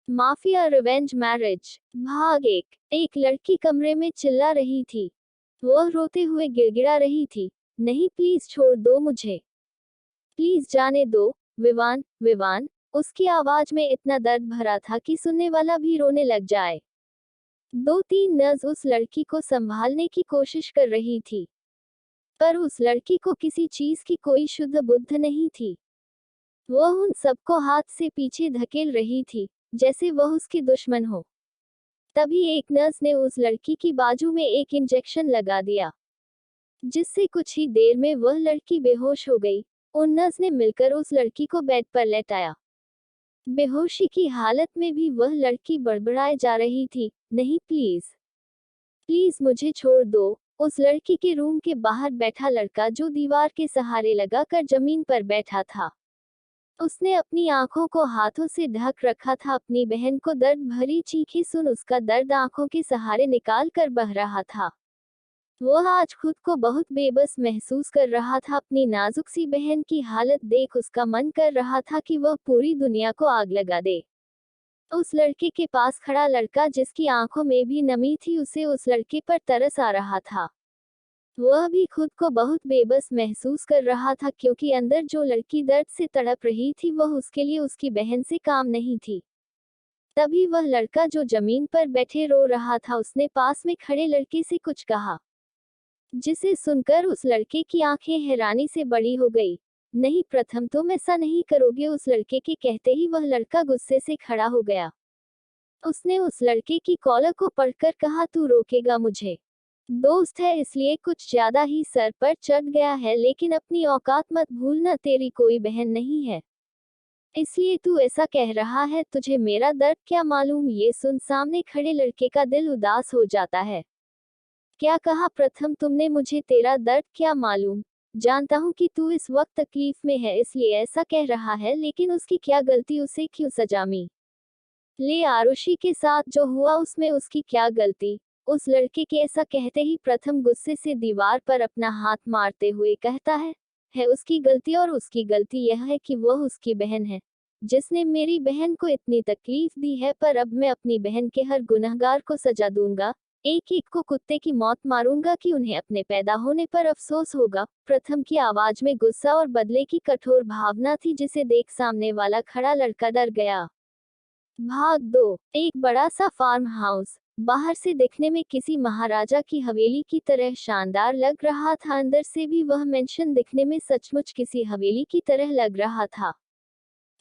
Mafia revenge marriage भाग एक लड़की कमरे में चिल्ला रही थी। वह रोते हुए गिड़गिड़ा रही थी, नहीं प्लीज छोड़ दो मुझे, प्लीज जाने दो। विवान विवान, उसकी आवाज में इतना दर्द भरा था कि सुनने वाला भी रोने लग जाए। दो तीन नर्स उस लड़की को संभालने की कोशिश कर रही थी, पर उस लड़की को किसी चीज की कोई शुद्ध बुद्ध नहीं थी। वह उन सबको हाथ से पीछे धकेल रही थी, जैसे वह उसकी दुश्मन हो। तभी एक नर्स ने उस लड़की की बाजू में एक इंजेक्शन लगा दिया, जिससे कुछ ही देर में वह लड़की बेहोश हो गई। उन नर्स ने मिलकर उस लड़की को बेड पर लेटाया। बेहोशी की हालत में भी वह लड़की बड़बड़ाए जा रही थी, नहीं प्लीज, प्लीज मुझे छोड़ दो। उस लड़की के रूम के बाहर बैठा लड़का, जो दीवार के सहारे लगाकर जमीन पर बैठा था, उसने अपनी आंखों को हाथों से ढक रखा था। अपनी बहन को दर्द भरी चीखें सुन उसका दर्द आंखों के सहारे निकाल कर बह रहा था। वह आज खुद को बहुत बेबस महसूस कर रहा था। अपनी नाजुक सी बहन की हालत देख उसका मन कर रहा था कि वह पूरी दुनिया को आग लगा दे। उस लड़के के पास खड़ा लड़का, जिसकी आंखों में भी नमी थी, उसे उस लड़के पर तरस आ रहा था। वह भी खुद को बहुत बेबस महसूस कर रहा था, क्योंकि अंदर जो लड़की दर्द से तड़प रही थी वह उसके लिए उसकी बहन से काम नहीं थी। तभी वह लड़का जो जमीन पर बैठे रो रहा था, उसने पास में खड़े लड़के से कुछ कहा, जिसे सुनकर उस लड़के की आंखें हैरानी से बड़ी हो गई। नहीं प्रथम, तुम ऐसा नहीं करोगे। उस लड़के के कहते ही वह लड़का गुस्से से खड़ा हो गया। उसने उस लड़के की कॉलर को पकड़कर कहा, तू रोकेगा मुझे? दोस्त है इसलिए कुछ ज्यादा ही सर पर चढ़ गया है, लेकिन अपनी औकात मत भूलना, तेरी कोई बहन नहीं है, इसलिए तू ऐसा कह रहा है। तुझे मेरा दर्द क्या मालूम? ये सुन सामने खड़े लड़के का दिल उदास हो जाता है। क्या कहा प्रथम तुमने? मुझे तेरा दर्द क्या मालूम? जानता हूँ कि तू इस वक्त तकलीफ में है, इसलिए ऐसा कह रहा है, लेकिन उसकी क्या गलती? उसे क्यों सजा मिली? ले आरुषि के साथ जो हुआ उसमें उसकी क्या गलती? उस लड़के के ऐसा कहते ही प्रथम गुस्से से दीवार पर अपना हाथ मारते हुए कहता है उसकी गलती, और उसकी गलती यह है कि वह उसकी बहन है, जिसने मेरी बहन को इतनी तकलीफ दी है। पर अब मैं अपनी बहन के हर गुनहगार को सजा दूंगा, एक एक को कुत्ते की मौत मारूंगा, कि उन्हें अपने पैदा होने पर अफसोस होगा। प्रथम की आवाज में गुस्सा और बदले की कठोर भावना थी, जिसे देख सामने वाला खड़ा लड़का डर गया। भाग 2। एक बड़ा सा फार्म हाउस बाहर से दिखने में किसी महाराजा की हवेली की तरह शानदार लग रहा था। अंदर से भी वह मेंशन दिखने में सचमुच किसी हवेली की तरह लग रहा था।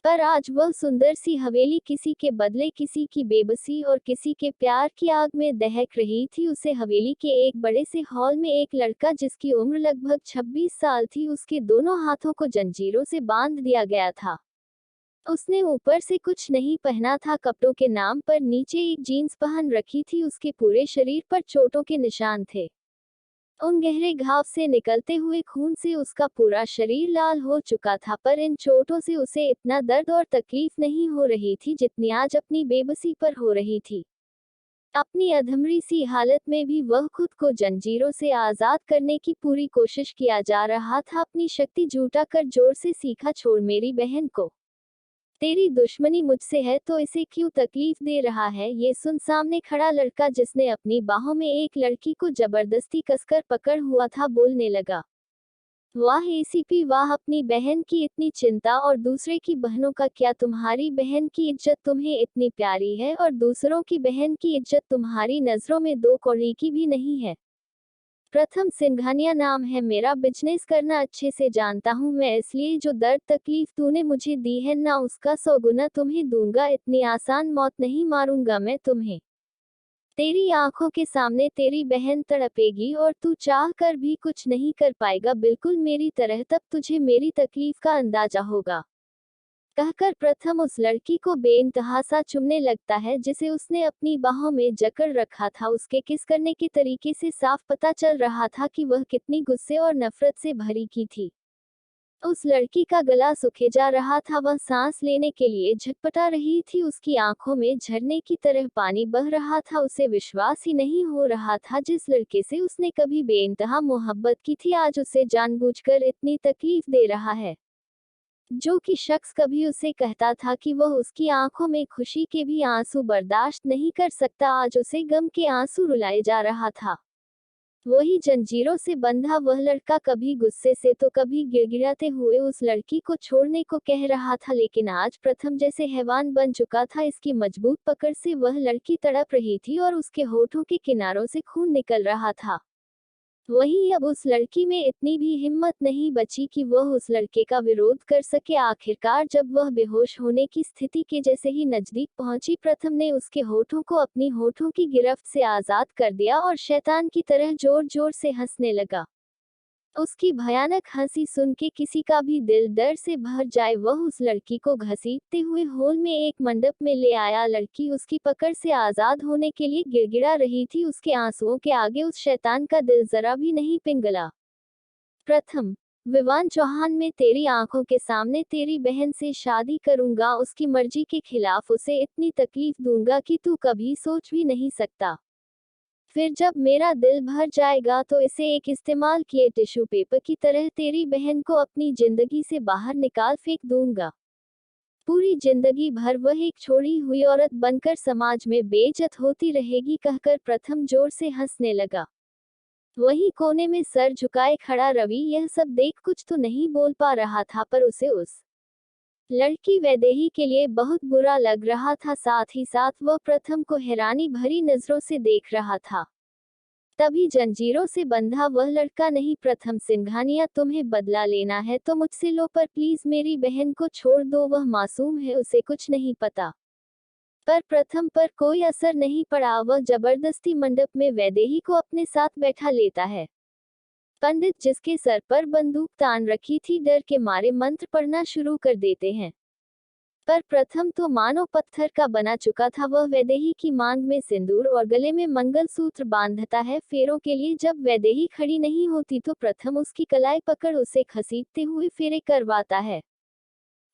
पर आज वह सुंदर सी हवेली किसी के बदले किसी की बेबसी और किसी के प्यार की आग में दहक रही थी। उसे हवेली के एक बड़े से हॉल में एक लड़का, जिसकी उम्र लगभग 26 साल थी, उसके दोनों हाथों को जंजीरों से बांध दिया गया था। उसने ऊपर से कुछ नहीं पहना था, कपड़ों के नाम पर नीचे एक जीन्स पहन रखी थी। उसके पूरे शरीर पर चोटों के निशान थे। उन गहरे घाव से निकलते हुए खून से उसका पूरा शरीर लाल हो चुका था, पर इन चोटों से उसे इतना दर्द और तकलीफ नहीं हो रही थी जितनी आज अपनी बेबसी पर हो रही थी। अपनी अधमरी सी हालत में भी वह खुद को जंजीरों से आजाद करने की पूरी कोशिश किया जा रहा था। अपनी शक्ति जुटा कर जोर से सीखा, छोड़ मेरी बहन को, तेरी दुश्मनी मुझसे है तो इसे क्यों तकलीफ दे रहा है? ये सुन सामने खड़ा लड़का, जिसने अपनी बाहों में एक लड़की को जबरदस्ती कसकर पकड़ हुआ था, बोलने लगा, वाह एसीपी वाह, अपनी बहन की इतनी चिंता और दूसरे की बहनों का क्या? तुम्हारी बहन की इज्जत तुम्हें इतनी प्यारी है और दूसरों की बहन की इज्जत तुम्हारी नजरों में दो कौड़ी की भी नहीं है। प्रथम सिंघानिया नाम है मेरा, बिजनेस करना अच्छे से जानता हूँ मैं, इसलिए जो दर्द तकलीफ तूने मुझे दी है ना, उसका 100 गुना तुम्हें दूंगा। इतनी आसान मौत नहीं मारूंगा मैं तुम्हें। तेरी आंखों के सामने तेरी बहन तड़पेगी और तू चाह कर भी कुछ नहीं कर पाएगा, बिल्कुल मेरी तरह। तब तुझे मेरी तकलीफ का अंदाजा होगा। कहकर प्रथम उस लड़की को बेइंतहा सा चुमने लगता है, जिसे उसने अपनी बाहों में जकड़ रखा था। उसके किस करने के तरीके से साफ पता चल रहा था कि वह कितनी गुस्से और नफरत से भरी की थी। उस लड़की का गला सूखे जा रहा था, वह सांस लेने के लिए झटपटा रही थी, उसकी आंखों में झरने की तरह पानी बह रहा था। उसे विश्वास ही नहीं हो रहा था, जिस लड़के से उसने कभी बेइंतहा मोहब्बत की थी, आज उसे जानबूझकर इतनी तकलीफ दे रहा है। जो कि शख्स कभी उसे कहता था कि वह उसकी आंखों में खुशी के भी आंसू बर्दाश्त नहीं कर सकता, आज उसे गम के आंसू रुलाए जा रहा था। वही जंजीरों से बंधा वह लड़का कभी गुस्से से तो कभी गिड़गिड़ाते हुए उस लड़की को छोड़ने को कह रहा था, लेकिन आज प्रथम जैसे हैवान बन चुका था। इसकी मजबूत पकड़ से वह लड़की तड़प रही थी और उसके होठों के किनारों से खून निकल रहा था। वहीं अब उस लड़की में इतनी भी हिम्मत नहीं बची कि वह उस लड़के का विरोध कर सके। आखिरकार जब वह बेहोश होने की स्थिति के जैसे ही नजदीक पहुंची, प्रथम ने उसके होठों को अपनी होठों की गिरफ्त से आजाद कर दिया और शैतान की तरह जोर जोर से हंसने लगा। उसकी भयानक हंसी सुन के किसी का भी दिल डर से भर जाए। वह उस लड़की को घसीटते हुए हॉल में एक मंडप में ले आया। लड़की उसकी पकड़ से आजाद होने के लिए गिड़गिड़ा रही थी। उसके आंसुओं के आगे उस शैतान का दिल जरा भी नहीं पिघला। प्रथम, विवान चौहान, मैं तेरी आंखों के सामने तेरी बहन से शादी करूंगा, उसकी मर्जी के खिलाफ उसे इतनी तकलीफ दूंगा कि तू कभी सोच भी नहीं सकता। फिर जब मेरा दिल भर जाएगा तो इसे एक इस्तेमाल किए टिश्यू पेपर की तरह तेरी बहन को अपनी जिंदगी से बाहर निकाल फेंक दूंगा। पूरी जिंदगी भर वह एक छोड़ी हुई औरत बनकर समाज में बेइज्जत होती रहेगी, कहकर प्रथम जोर से हंसने लगा। वहीं कोने में सर झुकाए खड़ा रवि यह सब देख कुछ तो नहीं बोल पा रहा था, पर उसे उस लड़की वैदेही के लिए बहुत बुरा लग रहा था। साथ ही साथ वह प्रथम को हैरानी भरी नजरों से देख रहा था। तभी जंजीरों से बंधा वह लड़का, नहीं प्रथम सिंघानिया, तुम्हें बदला लेना है तो मुझसे लो, पर प्लीज मेरी बहन को छोड़ दो, वह मासूम है, उसे कुछ नहीं पता। पर प्रथम पर कोई असर नहीं पड़ा। वह जबरदस्ती मंडप में वैदेही को अपने साथ बैठा लेता है। पंडित जिसके सर पर बंदूक तान रखी थी डर के मारे मंत्र पढ़ना शुरू कर देते हैं। पर प्रथम तो मानो पत्थर का बना चुका था। वह वैदेही की मांग में सिंदूर और गले में मंगलसूत्र बांधता है फेरों के लिए। जब वैदेही खड़ी नहीं होती तो प्रथम उसकी कलाई पकड़ उसे घसीटते हुए फेरे करवाता है,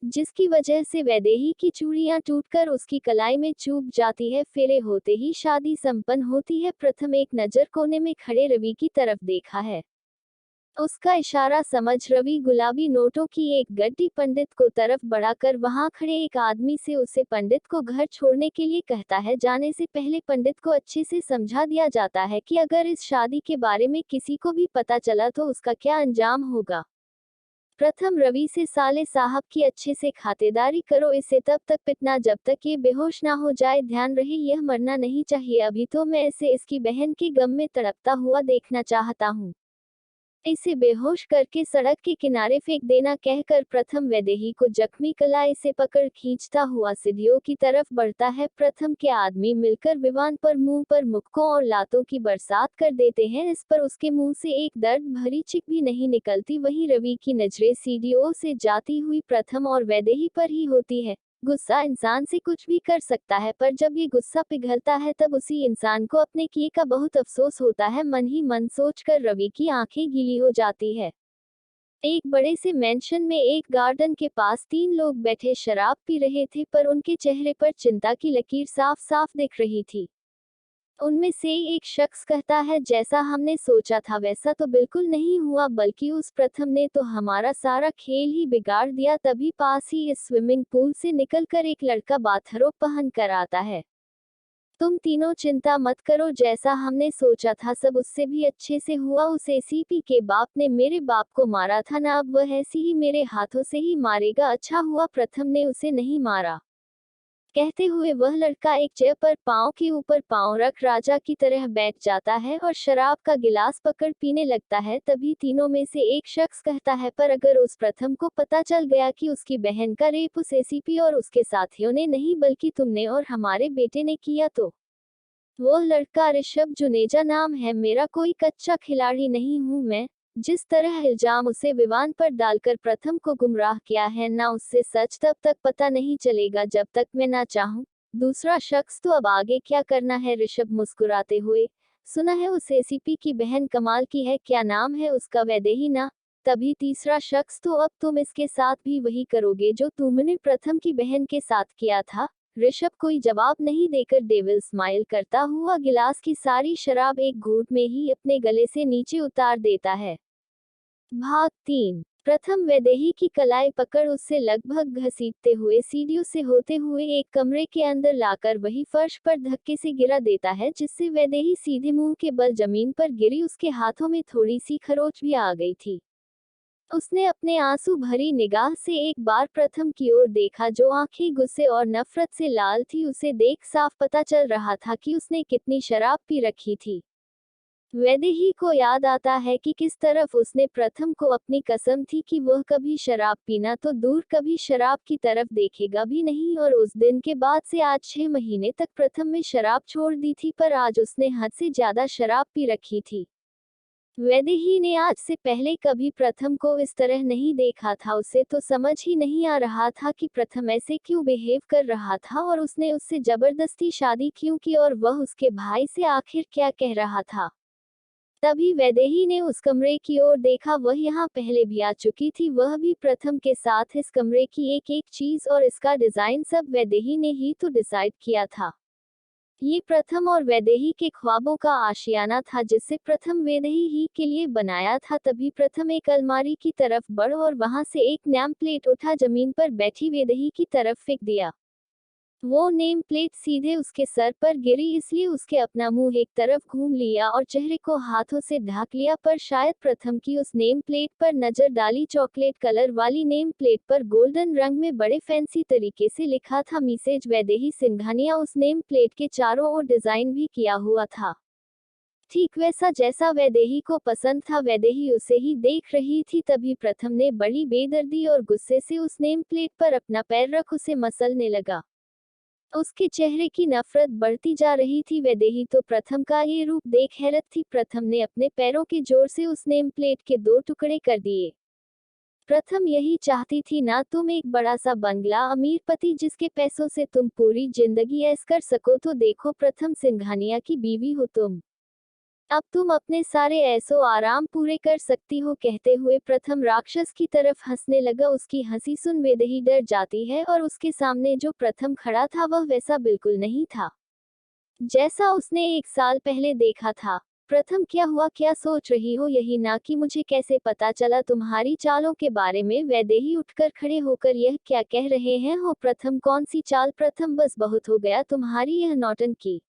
जिसकी वजह से वैदेही की चूड़ियां टूटकर उसकी कलाई में चुभ जाती है। फेरे होते ही शादी संपन्न होती है। प्रथम एक नजर कोने में खड़े रवि की तरफ देखा है। उसका इशारा समझ रवि गुलाबी नोटों की एक गड्डी पंडित को तरफ बढ़ाकर वहां खड़े एक आदमी से उसे पंडित को घर छोड़ने के लिए कहता है। जाने से पहले पंडित को अच्छे से समझा दिया जाता है कि अगर इस शादी के बारे में किसी को भी पता चला तो उसका क्या अंजाम होगा। प्रथम रवि से, साले साहब की अच्छे से खातिरदारी करो, इसे तब तक पिटना जब तक ये बेहोश ना हो जाए। ध्यान रहे यह मरना नहीं चाहिए, अभी तो मैं इसे इसकी बहन के गम में तड़पता हुआ देखना चाहता हूँ। इसे बेहोश करके सड़क के किनारे फेंक देना, कहकर प्रथम वैदेही को जख्मी कलाई से पकड़ खींचता हुआ सीढ़ियों की तरफ बढ़ता है। प्रथम के आदमी मिलकर विवान पर मुंह पर मुक्कों और लातों की बरसात कर देते हैं। इस पर उसके मुंह से एक दर्द भरी चिक भी नहीं निकलती। वहीं रवि की नजरें सीढ़ियों से जाती हुई प्रथम और वैदेही पर ही होती है। गुस्सा इंसान से कुछ भी कर सकता है, पर जब ये गुस्सा पिघलता है तब उसी इंसान को अपने किए का बहुत अफसोस होता है। मन ही मन सोचकर रवि की आंखें गीली हो जाती है। एक बड़े से मेंशन में एक गार्डन के पास तीन लोग बैठे शराब पी रहे थे, पर उनके चेहरे पर चिंता की लकीर साफ साफ दिख रही थी। उनमें से एक शख्स कहता है, जैसा हमने सोचा था वैसा तो बिल्कुल नहीं हुआ, बल्कि उस प्रथम ने तो हमारा सारा खेल ही बिगाड़ दिया। तभी पास ही इस स्विमिंग पूल से निकलकर एक लड़का बाथरोब पहन कर आता है। तुम तीनों चिंता मत करो, जैसा हमने सोचा था सब उससे भी अच्छे से हुआ। उस एसीपी के बाप ने मेरे बाप को मारा था ना, अब वह ऐसी ही मेरे हाथों से ही मारेगा। अच्छा हुआ प्रथम ने उसे नहीं मारा। कहते हुए वह लड़का एक चेयर पर पांव के ऊपर पांव रख राजा की तरह बैठ जाता है और शराब का गिलास पकड़ पीने लगता है। तभी तीनों में से एक शख्स कहता है, पर अगर उस प्रथम को पता चल गया कि उसकी बहन का रेप उस एसीपी और उसके साथियों ने नहीं बल्कि तुमने और हमारे बेटे ने किया तो? वो लड़का ऋषभ जुनेजा नाम है, मेरा कोई कच्चा खिलाड़ी नहीं हूँ मैं। जिस तरह इल्जाम उसे विवान पर डालकर प्रथम को गुमराह किया है ना, उससे सच तब तक पता नहीं चलेगा जब तक मैं ना चाहूं। दूसरा शख्स, तो अब आगे क्या करना है? ऋषभ मुस्कुराते हुए, सुना है उस एसीपी की बहन कमाल की है, क्या नाम है उसका? वैदेही ना? तभी तीसरा शख्स, तो अब तुम इसके साथ भी वही करोगे जो तुमने प्रथम की बहन के साथ किया था? ऋषभ कोई जवाब नहीं देकर डेविल स्माइल करता हुआ गिलास की सारी शराब एक घूंट में ही अपने गले से नीचे उतार देता है। भाग 3। प्रथम वैदेही की कलाई पकड़ उससे लगभग घसीटते हुए सीढ़ियों से होते हुए एक कमरे के अंदर लाकर वही फर्श पर धक्के से गिरा देता है, जिससे वैदेही सीधे मुंह के बल जमीन पर गिरी। उसके हाथों में थोड़ी सी खरोच भी आ गई थी। उसने अपने आंसू भरी निगाह से एक बार प्रथम की ओर देखा, जो आंखें गुस्से और नफरत से लाल थी। उसे देख साफ पता चल रहा था कि उसने कितनी शराब पी रखी थी। वैदेही को याद आता है कि किस तरफ उसने प्रथम को अपनी कसम थी कि वह कभी शराब पीना तो दूर, कभी शराब की तरफ देखेगा भी नहीं। और उस दिन के बाद से आज 6 महीने तक प्रथम में शराब छोड़ दी थी, पर आज उसने हद से ज्यादा शराब पी रखी थी। वैदेही ने आज से पहले कभी प्रथम को इस तरह नहीं देखा था। उसे तो समझ ही नहीं आ रहा था कि प्रथम ऐसे क्यों बिहेव कर रहा था, और उसने उससे जबरदस्ती शादी क्यों की, और वह उसके भाई से आखिर क्या कह रहा था। तभी वैदेही ने उस कमरे की ओर देखा। वह यहाँ पहले भी आ चुकी थी, वह भी प्रथम के साथ। इस कमरे की एक एक चीज और इसका डिजाइन सब वैदेही ने ही तो डिसाइड किया था। ये प्रथम और वैदेही के ख्वाबों का आशियाना था, जिसे प्रथम वैदेही ही के लिए बनाया था। तभी प्रथम एक अलमारी की तरफ बढ़ और वहां से एक नेम प्लेट उठा, जमीन पर बैठी वैदेही की तरफ फेंक दिया। वो नेम प्लेट सीधे उसके सर पर गिरी, इसलिए उसके अपना मुंह एक तरफ घूम लिया और चेहरे को हाथों से ढक लिया। पर शायद प्रथम की उस नेम प्लेट पर नजर डाली। चॉकलेट कलर वाली नेम प्लेट पर गोल्डन रंग में बड़े फैंसी तरीके से लिखा था मिसेज वैदेही सिंघानिया। उस नेम प्लेट के चारों ओर डिजाइन भी किया हुआ था, ठीक वैसा जैसा वैदेही को पसंद था। वैदेही उसे ही देख रही थी। तभी प्रथम ने बड़ी बेदर्दी और गुस्से से उस नेम प्लेट पर अपना पैर रख उसे मसलने लगा। उसके चेहरे की नफरत बढ़ती जा रही थी। वैदेही तो प्रथम का ये रूप देख हैरत थी। प्रथम ने अपने पैरों के जोर से उस नेम प्लेट के 2 टुकड़े कर दिए। प्रथम यही चाहती थी ना, तुम एक बड़ा सा बंगला, अमीर पति जिसके पैसों से तुम पूरी जिंदगी ऐश कर सको। तो देखो प्रथम सिंघानिया की बीवी हो तुम, अब तुम अपने सारे ऐसो आराम पूरे कर सकती हो। कहते हुए प्रथम राक्षस की तरफ हंसने लगा। उसकी हंसी सुन वैदेही डर जाती है, और उसके सामने जो प्रथम खड़ा था वह वैसा बिल्कुल नहीं था जैसा उसने 1 साल पहले देखा था। प्रथम क्या हुआ, क्या सोच रही हो, यही ना कि मुझे कैसे पता चला तुम्हारी चालों के बारे में। वैदेही उठकर खड़े होकर यह क्या कह रहे हैं हो प्रथम, कौन सी चाल। प्रथम बस बहुत हो गया तुम्हारी यह नौटंकी।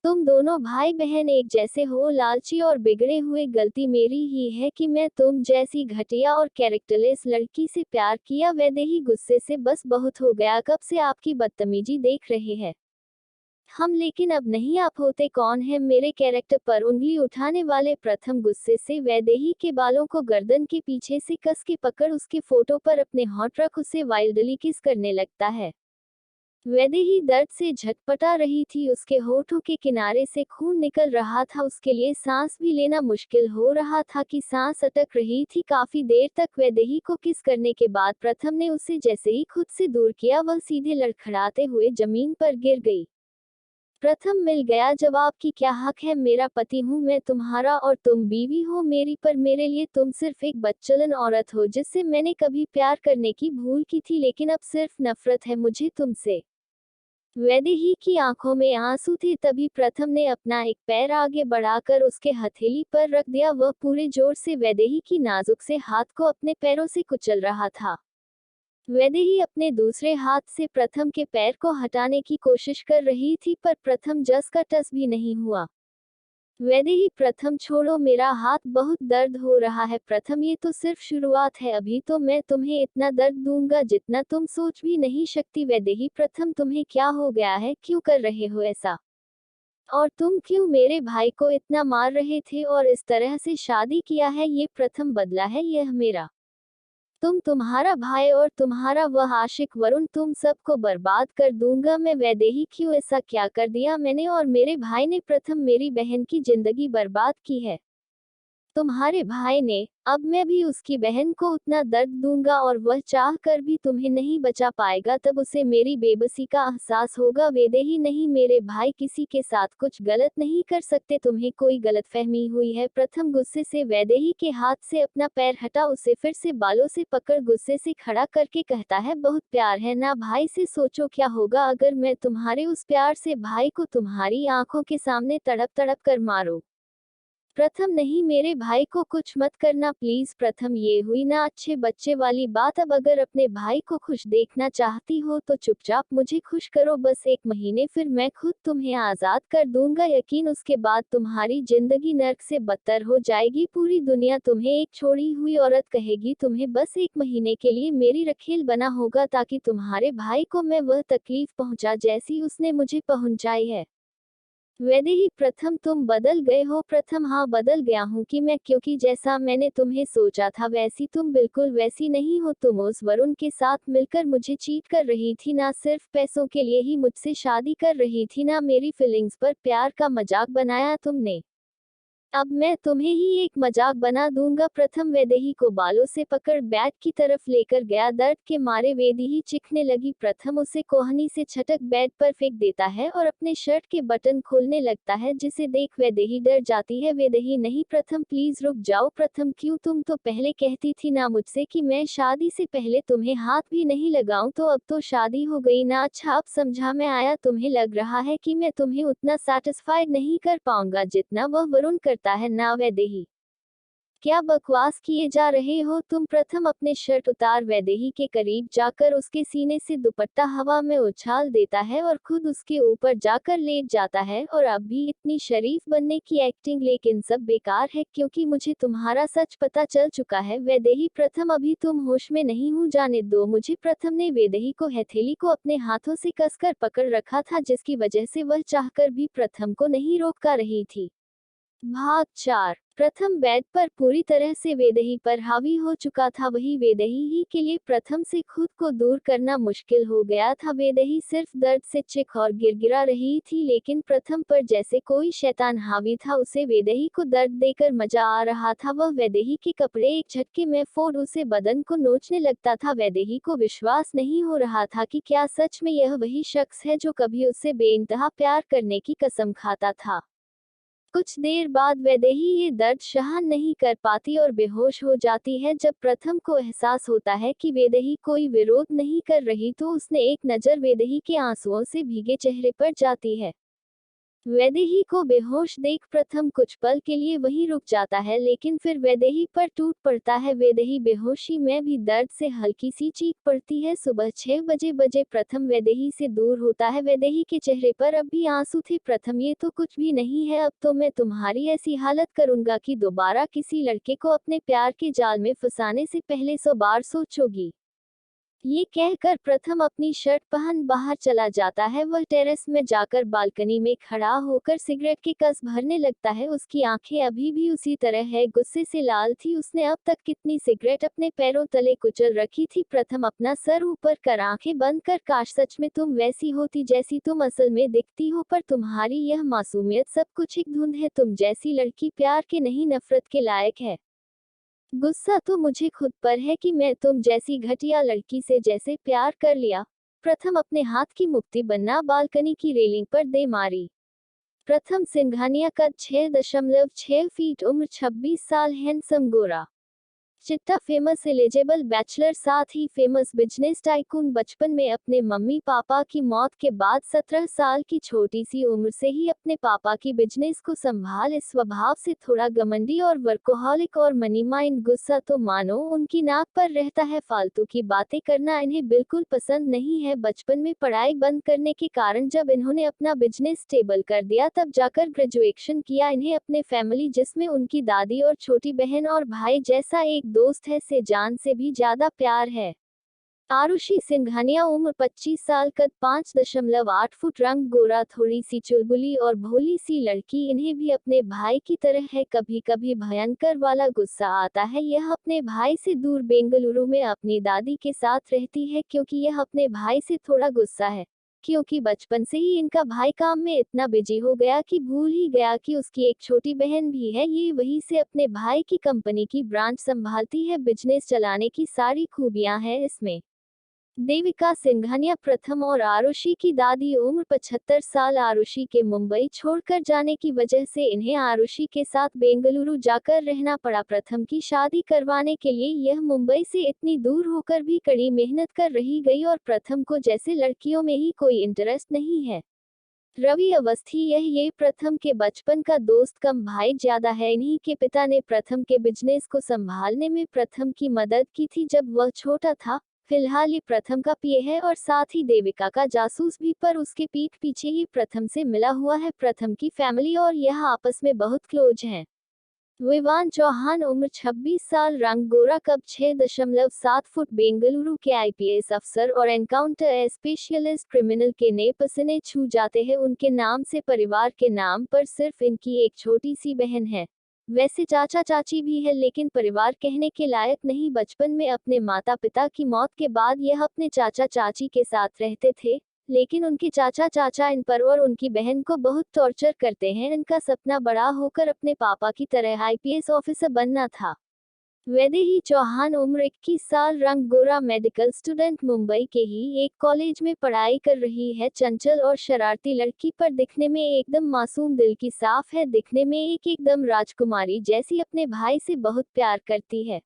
तुम दोनों भाई बहन एक जैसे हो, लालची और बिगड़े हुए। गलती मेरी ही है कि मैं तुम जैसी घटिया और कैरेक्टरलेस लड़की से प्यार किया। वैदेही गुस्से से बस बहुत हो गया, कब से आपकी बदतमीजी देख रहे हैं हम, लेकिन अब नहीं। आप होते कौन है मेरे कैरेक्टर पर उंगली उठाने वाले। प्रथम गुस्से से वैदेही के बालों को गर्दन के पीछे से कस के पकड़ उसके फोटो पर अपने होंठ रख उसे वाइल्डली किस करने लगता है। वैदेही दर्द से झटपटा रही थी। उसके होठों के किनारे से खून निकल रहा था। उसके लिए सांस भी लेना मुश्किल हो रहा था कि सांस अटक रही थी। काफी देर तक वैदेही को किस करने के बाद प्रथम ने उसे जैसे ही खुद से दूर किया, वह सीधे लड़खड़ाते हुए जमीन पर गिर गई। प्रथम मिल गया जवाब कि क्या हक है, मेरा पति हूँ मैं तुम्हारा और तुम बीवी हो मेरी, पर मेरे लिए तुम सिर्फ एक बदचलन औरत हो जिससे मैंने कभी प्यार करने की भूल की थी, लेकिन अब सिर्फ नफरत है मुझे तुमसे। वैदेही की आंखों में आंसू थे। तभी प्रथम ने अपना एक पैर आगे बढ़ाकर उसके हथेली पर रख दिया। वह पूरे जोर से वैदेही की नाजुक से हाथ को अपने पैरों से कुचल रहा था। वैदेही अपने दूसरे हाथ से प्रथम के पैर को हटाने की कोशिश कर रही थी, पर प्रथम जस का टस भी नहीं हुआ। वैदेही, प्रथम छोड़ो मेरा हाथ, बहुत दर्द हो रहा है। प्रथम ये तो सिर्फ शुरुआत है, अभी तो मैं तुम्हें इतना दर्द दूंगा जितना तुम सोच भी नहीं सकती। वैदेही, प्रथम तुम्हें क्या हो गया है, क्यों कर रहे हो ऐसा, और तुम क्यों मेरे भाई को इतना मार रहे थे और इस तरह से शादी किया है। ये प्रथम बदला है, यह मेरा, तुम्हारा भाई और तुम्हारा वह आशिक वरुण, तुम सबको बर्बाद कर दूंगा मैं। वैदेही, क्यों ऐसा क्या कर दिया मैंने और मेरे भाई ने। प्रथम मेरी बहन की जिंदगी बर्बाद की है तुम्हारे भाई ने, अब मैं भी उसकी बहन को उतना दर्द दूंगा और वह चाह कर भी तुम्हें नहीं बचा पाएगा। तब उसे मेरी बेबसी का एहसास होगा। वैदेही, नहीं, मेरे भाई किसी के साथ कुछ गलत नहीं कर सकते, तुम्हें कोई गलतफहमी हुई है। प्रथम गुस्से से वैदेही के हाथ से अपना पैर हटा, उसे फिर से बालों से पकड़ गुस्से से खड़ा करके कहता है, बहुत प्यार है ना भाई से। सोचो क्या होगा अगर मैं तुम्हारे उस प्यार से भाई को तुम्हारी आंखों के सामने तड़प तड़प कर मारूं। प्रथम नहीं, मेरे भाई को कुछ मत करना प्लीज। प्रथम, ये हुई ना अच्छे बच्चे वाली बात। अब अगर अपने भाई को खुश देखना चाहती हो तो चुपचाप मुझे खुश करो, बस 1 महीने, फिर मैं खुद तुम्हें आजाद कर दूंगा। यकीन, उसके बाद तुम्हारी जिंदगी नर्क से बदतर हो जाएगी। पूरी दुनिया तुम्हें एक छोड़ी हुई औरत कहेगी। तुम्हें बस 1 महीने के लिए मेरी रखेल बना होगा ताकि तुम्हारे भाई को मैं वह तकलीफ पहुंचा जैसी उसने मुझे पहुंचाई है। वैदेही, प्रथम तुम बदल गए हो। प्रथम, हाँ बदल गया हूँ कि मैं, क्योंकि जैसा मैंने तुम्हें सोचा था वैसी तुम बिल्कुल वैसी नहीं हो। तुम उस वरुण के साथ मिलकर मुझे चीट कर रही थी, ना सिर्फ पैसों के लिए ही मुझसे शादी कर रही थी, ना मेरी फीलिंग्स पर प्यार का मजाक बनाया तुमने। अब मैं तुम्हें ही एक मजाक बना दूंगा। प्रथम वैदेही को बालों से पकड़ बैग की तरफ लेकर गया। दर्द के मारे वैदेही चीखने लगी। प्रथम उसे कोहनी से छटक बेड पर फेंक देता है और अपने शर्ट के बटन खोलने लगता है, जिसे देख वैदेही डर जाती है। वैदेही, नहीं प्रथम, प्लीज रुक जाओ। प्रथम, क्यों? तुम तो पहले कहती थी ना मुझसे कि मैं शादी से पहले तुम्हें हाथ भी नहीं लगाऊं, तो अब तो शादी हो गई ना। अच्छा, अब समझा मैं आया। तुम्हें लग रहा है कि मैं तुम्हें उतना सेटिस्फाइड नहीं कर पाऊंगा जितना वह वरुण करता है ना वैदेही? क्या बकवास किए जा रहे हो तुम? प्रथम अपने शर्ट उतार वैदेही के करीब जाकर उसके सीने से दुपट्टा हवा में उछाल देता है और खुद उसके ऊपर जाकर लेट जाता है। और अब भी इतनी शरीफ बनने की एक्टिंग, लेकिन सब बेकार है क्योंकि मुझे तुम्हारा सच पता चल चुका है। वैदेही, प्रथम अभी तुम होश में नहीं हो, जाने दो मुझे। प्रथम ने वैदेही को हथेली को अपने हाथों से कसकर पकड़ रखा था, जिसकी वजह से वह चाहकर भी प्रथम को नहीं रोक पा रही थी। भाग 4। प्रथम बेड पर पूरी तरह से वैदेही पर हावी हो चुका था। वही वैदेही ही के लिए प्रथम से खुद को दूर करना मुश्किल हो गया था। वैदेही सिर्फ दर्द से चिख और गिड़गिड़ा रही थी, लेकिन प्रथम पर जैसे कोई शैतान हावी था। उसे वैदेही को दर्द देकर मजा आ रहा था। वह वैदेही के कपड़े एक झटके में फोड़ उसे बदन को नोचने लगता था। वैदेही को विश्वास नहीं हो रहा था कि क्या सच में यह वही शख्स है जो कभी उससे बेइंतहा प्यार करने की कसम खाता था। कुछ देर बाद वैदेही ये दर्द सहन नहीं कर पाती और बेहोश हो जाती है। जब प्रथम को एहसास होता है कि वैदेही कोई विरोध नहीं कर रही, तो उसने एक नज़र वैदेही के आंसुओं से भीगे चेहरे पर जाती है। वैदेही को बेहोश देख प्रथम कुछ पल के लिए वहीं रुक जाता है, लेकिन फिर वैदेही पर टूट पड़ता है। वैदेही बेहोशी में भी दर्द से हल्की सी चीख पड़ती है। सुबह 6 बजे प्रथम वैदेही से दूर होता है। वैदेही के चेहरे पर अब भी आंसू थे। प्रथम, ये तो कुछ भी नहीं है। अब तो मैं तुम्हारी ऐसी हालत करूंगा कि दोबारा किसी लड़के को अपने प्यार के जाल में फंसाने से पहले 100 बार सोचोगी। ये कहकर प्रथम अपनी शर्ट पहन बाहर चला जाता है। वह टेरेस में जाकर बालकनी में खड़ा होकर सिगरेट की कस भरने लगता है। उसकी आंखें अभी भी उसी तरह है, गुस्से से लाल थी। उसने अब तक कितनी सिगरेट अपने पैरों तले कुचल रखी थी। प्रथम अपना सर ऊपर कर आंखें बंद कर, काश सच में तुम वैसी होती जैसी तुम असल में दिखती हो, पर तुम्हारी यह मासूमियत सब कुछ एक धुंध है। तुम जैसी लड़की प्यार के नहीं नफरत के लायक है। गुस्सा तो मुझे खुद पर है कि मैं तुम जैसी घटिया लड़की से जैसे प्यार कर लिया। प्रथम अपने हाथ की मुक्ति बनना बालकनी की रेलिंग पर दे मारी। प्रथम सिंघानिया, कद 6.6 फीट, उम्र 26 साल, हैंडसम गोरा चिट्टा, फेमस एलिजिबल बैचलर, साथ ही फेमस बिजनेस टाइकून। बचपन में अपने मम्मी पापा की मौत के बाद 17 साल की छोटी सी उम्र से ही अपने पापा की बिजनेस को संभाल। इस स्वभाव से थोड़ा घमंडी और वर्कोहॉलिक और मनी माइंड। गुस्सा तो मानो उनकी नाक पर रहता है। फालतू की बातें करना इन्हें बिल्कुल पसंद नहीं है। बचपन में पढ़ाई बंद करने के कारण जब इन्होंने अपना बिजनेस स्टेबल कर दिया, तब जाकर ग्रेजुएशन किया। इन्हें अपने फैमिली, जिसमें उनकी दादी और छोटी बहन और भाई जैसा एक दोस्त है, से जान से भी ज्यादा प्यार है। आरुषि सिंघानिया, उम्र 25 साल, कद 5.8 फुट, रंग गोरा, थोड़ी सी चुलबुली और भोली सी लड़की। इन्हें भी अपने भाई की तरह है, कभी कभी भयंकर वाला गुस्सा आता है। यह अपने भाई से दूर बेंगलुरु में अपनी दादी के साथ रहती है, क्योंकि यह अपने भाई से थोड़ा गुस्सा है, क्योंकि बचपन से ही इनका भाई काम में इतना बिजी हो गया कि भूल ही गया कि उसकी एक छोटी बहन भी है। ये वहीं से अपने भाई की कंपनी की ब्रांच संभालती है। बिजनेस चलाने की सारी खूबियां हैं इसमें। देविका सिंघानिया, प्रथम और आरुषि की दादी, उम्र 75 साल। आरुषि के मुंबई छोड़कर जाने की वजह से इन्हें आरुषि के साथ बेंगलुरु जाकर रहना पड़ा। प्रथम की शादी करवाने के लिए यह मुंबई से इतनी दूर होकर भी कड़ी मेहनत कर रही गई, और प्रथम को जैसे लड़कियों में ही कोई इंटरेस्ट नहीं है। रवि अवस्थी ये प्रथम के बचपन का दोस्त कम भाई ज्यादा है। इन्हीं के पिता ने प्रथम के बिजनेस को संभालने में प्रथम की मदद की थी जब वह छोटा था। फिलहाल ये प्रथम का पीए है और साथ ही देविका का जासूस भी, पर उसके पीठ पीछे ही प्रथम से मिला हुआ है। प्रथम की फैमिली और यह आपस में बहुत क्लोज हैं। विवान चौहान उम्र 26 साल, रंग गोरा, कब 6.7 फुट, बेंगलुरु के आईपीएस अफसर और एनकाउंटर स्पेशलिस्ट। क्रिमिनल के ने पसीने छू जाते हैं उनके नाम से, परिवार के नाम पर। सिर्फ इनकी एक छोटी सी बहन है। वैसे चाचा चाची भी है लेकिन परिवार कहने के लायक नहीं। बचपन में अपने माता पिता की मौत के बाद यह अपने चाचा चाची के साथ रहते थे, लेकिन उनके चाचा चाचा इन पर और उनकी बहन को बहुत टॉर्चर करते हैं। इनका सपना बड़ा होकर अपने पापा की तरह आईपीएस ऑफिसर बनना था। वैदेही चौहान उम्र 21 साल, रंग गोरा, मेडिकल स्टूडेंट, मुंबई के ही एक कॉलेज में पढ़ाई कर रही है। चंचल और शरारती लड़की, पर दिखने में एकदम मासूम, दिल की साफ है। दिखने में एकदम राजकुमारी जैसी, अपने भाई से बहुत प्यार करती है।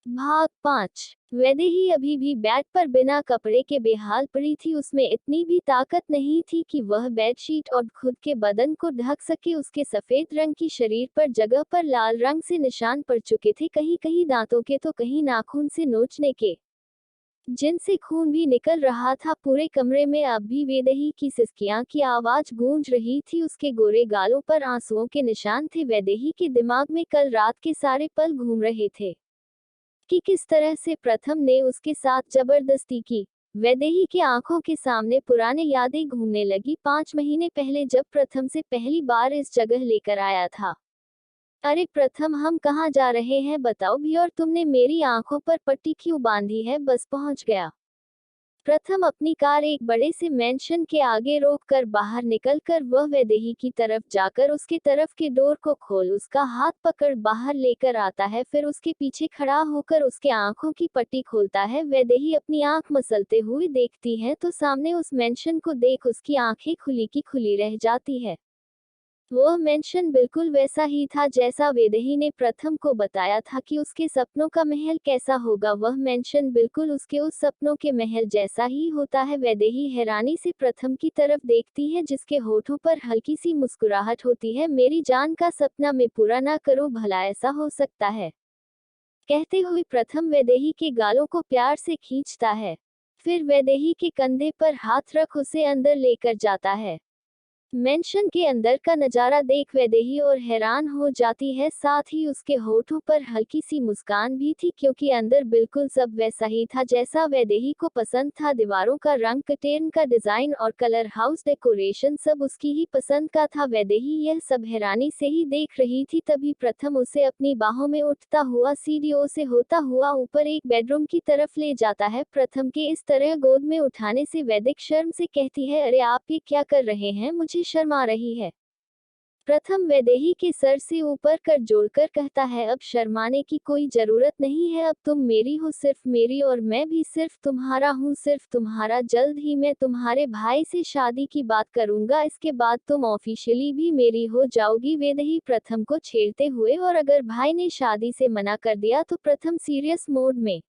भाग 5। वैदेही अभी भी बेड पर बिना कपड़े के बेहाल पड़ी थी। उसमें इतनी भी ताकत नहीं थी कि वह बेडशीट और खुद के बदन को ढक सके। उसके सफेद रंग की शरीर पर जगह पर लाल रंग से निशान पड़ चुके थे, कहीं कहीं दांतों के तो कहीं नाखून से नोचने के, जिनसे खून भी निकल रहा था। पूरे कमरे में अब भी वैदेही की सिसकियां की आवाज गूंज रही थी। उसके गोरे गालों पर आंसुओं के निशान थे। वैदेही के दिमाग में कल रात के सारे पल घूम रहे थे कि किस तरह से प्रथम ने उसके साथ जबरदस्ती की। वैदेही की आंखों के सामने पुरानी यादें घूमने लगी। 5 महीने पहले जब प्रथम से पहली बार इस जगह लेकर आया था। अरे प्रथम, हम कहाँ जा रहे हैं बताओ भी, और तुमने मेरी आंखों पर पट्टी क्यों बांधी है? बस पहुंच गया। प्रथम अपनी कार एक बड़े से मेंशन के आगे रोक कर बाहर निकलकर वह वैदेही की तरफ जाकर उसके तरफ के डोर को खोल उसका हाथ पकड़ बाहर लेकर आता है। फिर उसके पीछे खड़ा होकर उसके आंखों की पट्टी खोलता है। वैदेही अपनी आंख मसलते हुए देखती है तो सामने उस मेंशन को देख उसकी आंखें खुली की खुली रह जाती है। वह मेंशन बिल्कुल वैसा ही था जैसा वैदेही ने प्रथम को बताया था कि उसके सपनों का महल कैसा होगा। वह मेंशन बिल्कुल उसके उस सपनों के महल जैसा ही होता है। वैदेही हैरानी से प्रथम की तरफ देखती है जिसके होठों पर हल्की सी मुस्कुराहट होती है। मेरी जान का सपना मैं पूरा ना करूं, भला ऐसा हो सकता है? कहते हुए प्रथम वैदेही के गालों को प्यार से खींचता है। फिर वैदेही के कंधे पर हाथ रख उसे अंदर लेकर जाता है। मेंशन के अंदर का नजारा देख वैदेही और हैरान हो जाती है, साथ ही उसके होठों पर हल्की सी मुस्कान भी थी क्योंकि अंदर बिल्कुल सब वैसा ही था जैसा वैदेही को पसंद था। दीवारों का रंग, कर्टेन का डिजाइन और कलर, हाउस डेकोरेशन सब उसकी ही पसंद का था। वैदेही यह सब हैरानी से ही देख रही थी। तभी प्रथम उसे अपनी बाहों में उठता हुआ सीढ़ियों से होता हुआ ऊपर एक बेडरूम की तरफ ले जाता है। प्रथम के इस तरह गोद में उठाने से वैदिक शर्म से कहती है, अरे आप ये क्या कर रहे हैं, मुझे शर्म आ रही है। प्रथम वैदेही के सर से ऊपर कर जोड़कर कहता है, अब शर्माने की कोई जरूरत नहीं है। अब तुम मेरी हो, सिर्फ मेरी, और मैं भी सिर्फ तुम्हारा हूँ, सिर्फ तुम्हारा। जल्द ही मैं तुम्हारे भाई से शादी की बात करूंगा, इसके बाद तुम ऑफिशियली भी मेरी हो जाओगी। वैदेही प्रथम को छेड़ते हुए, और अगर भाई ने शादी से मना कर दिया तो प्रथम सीरियस मोड में,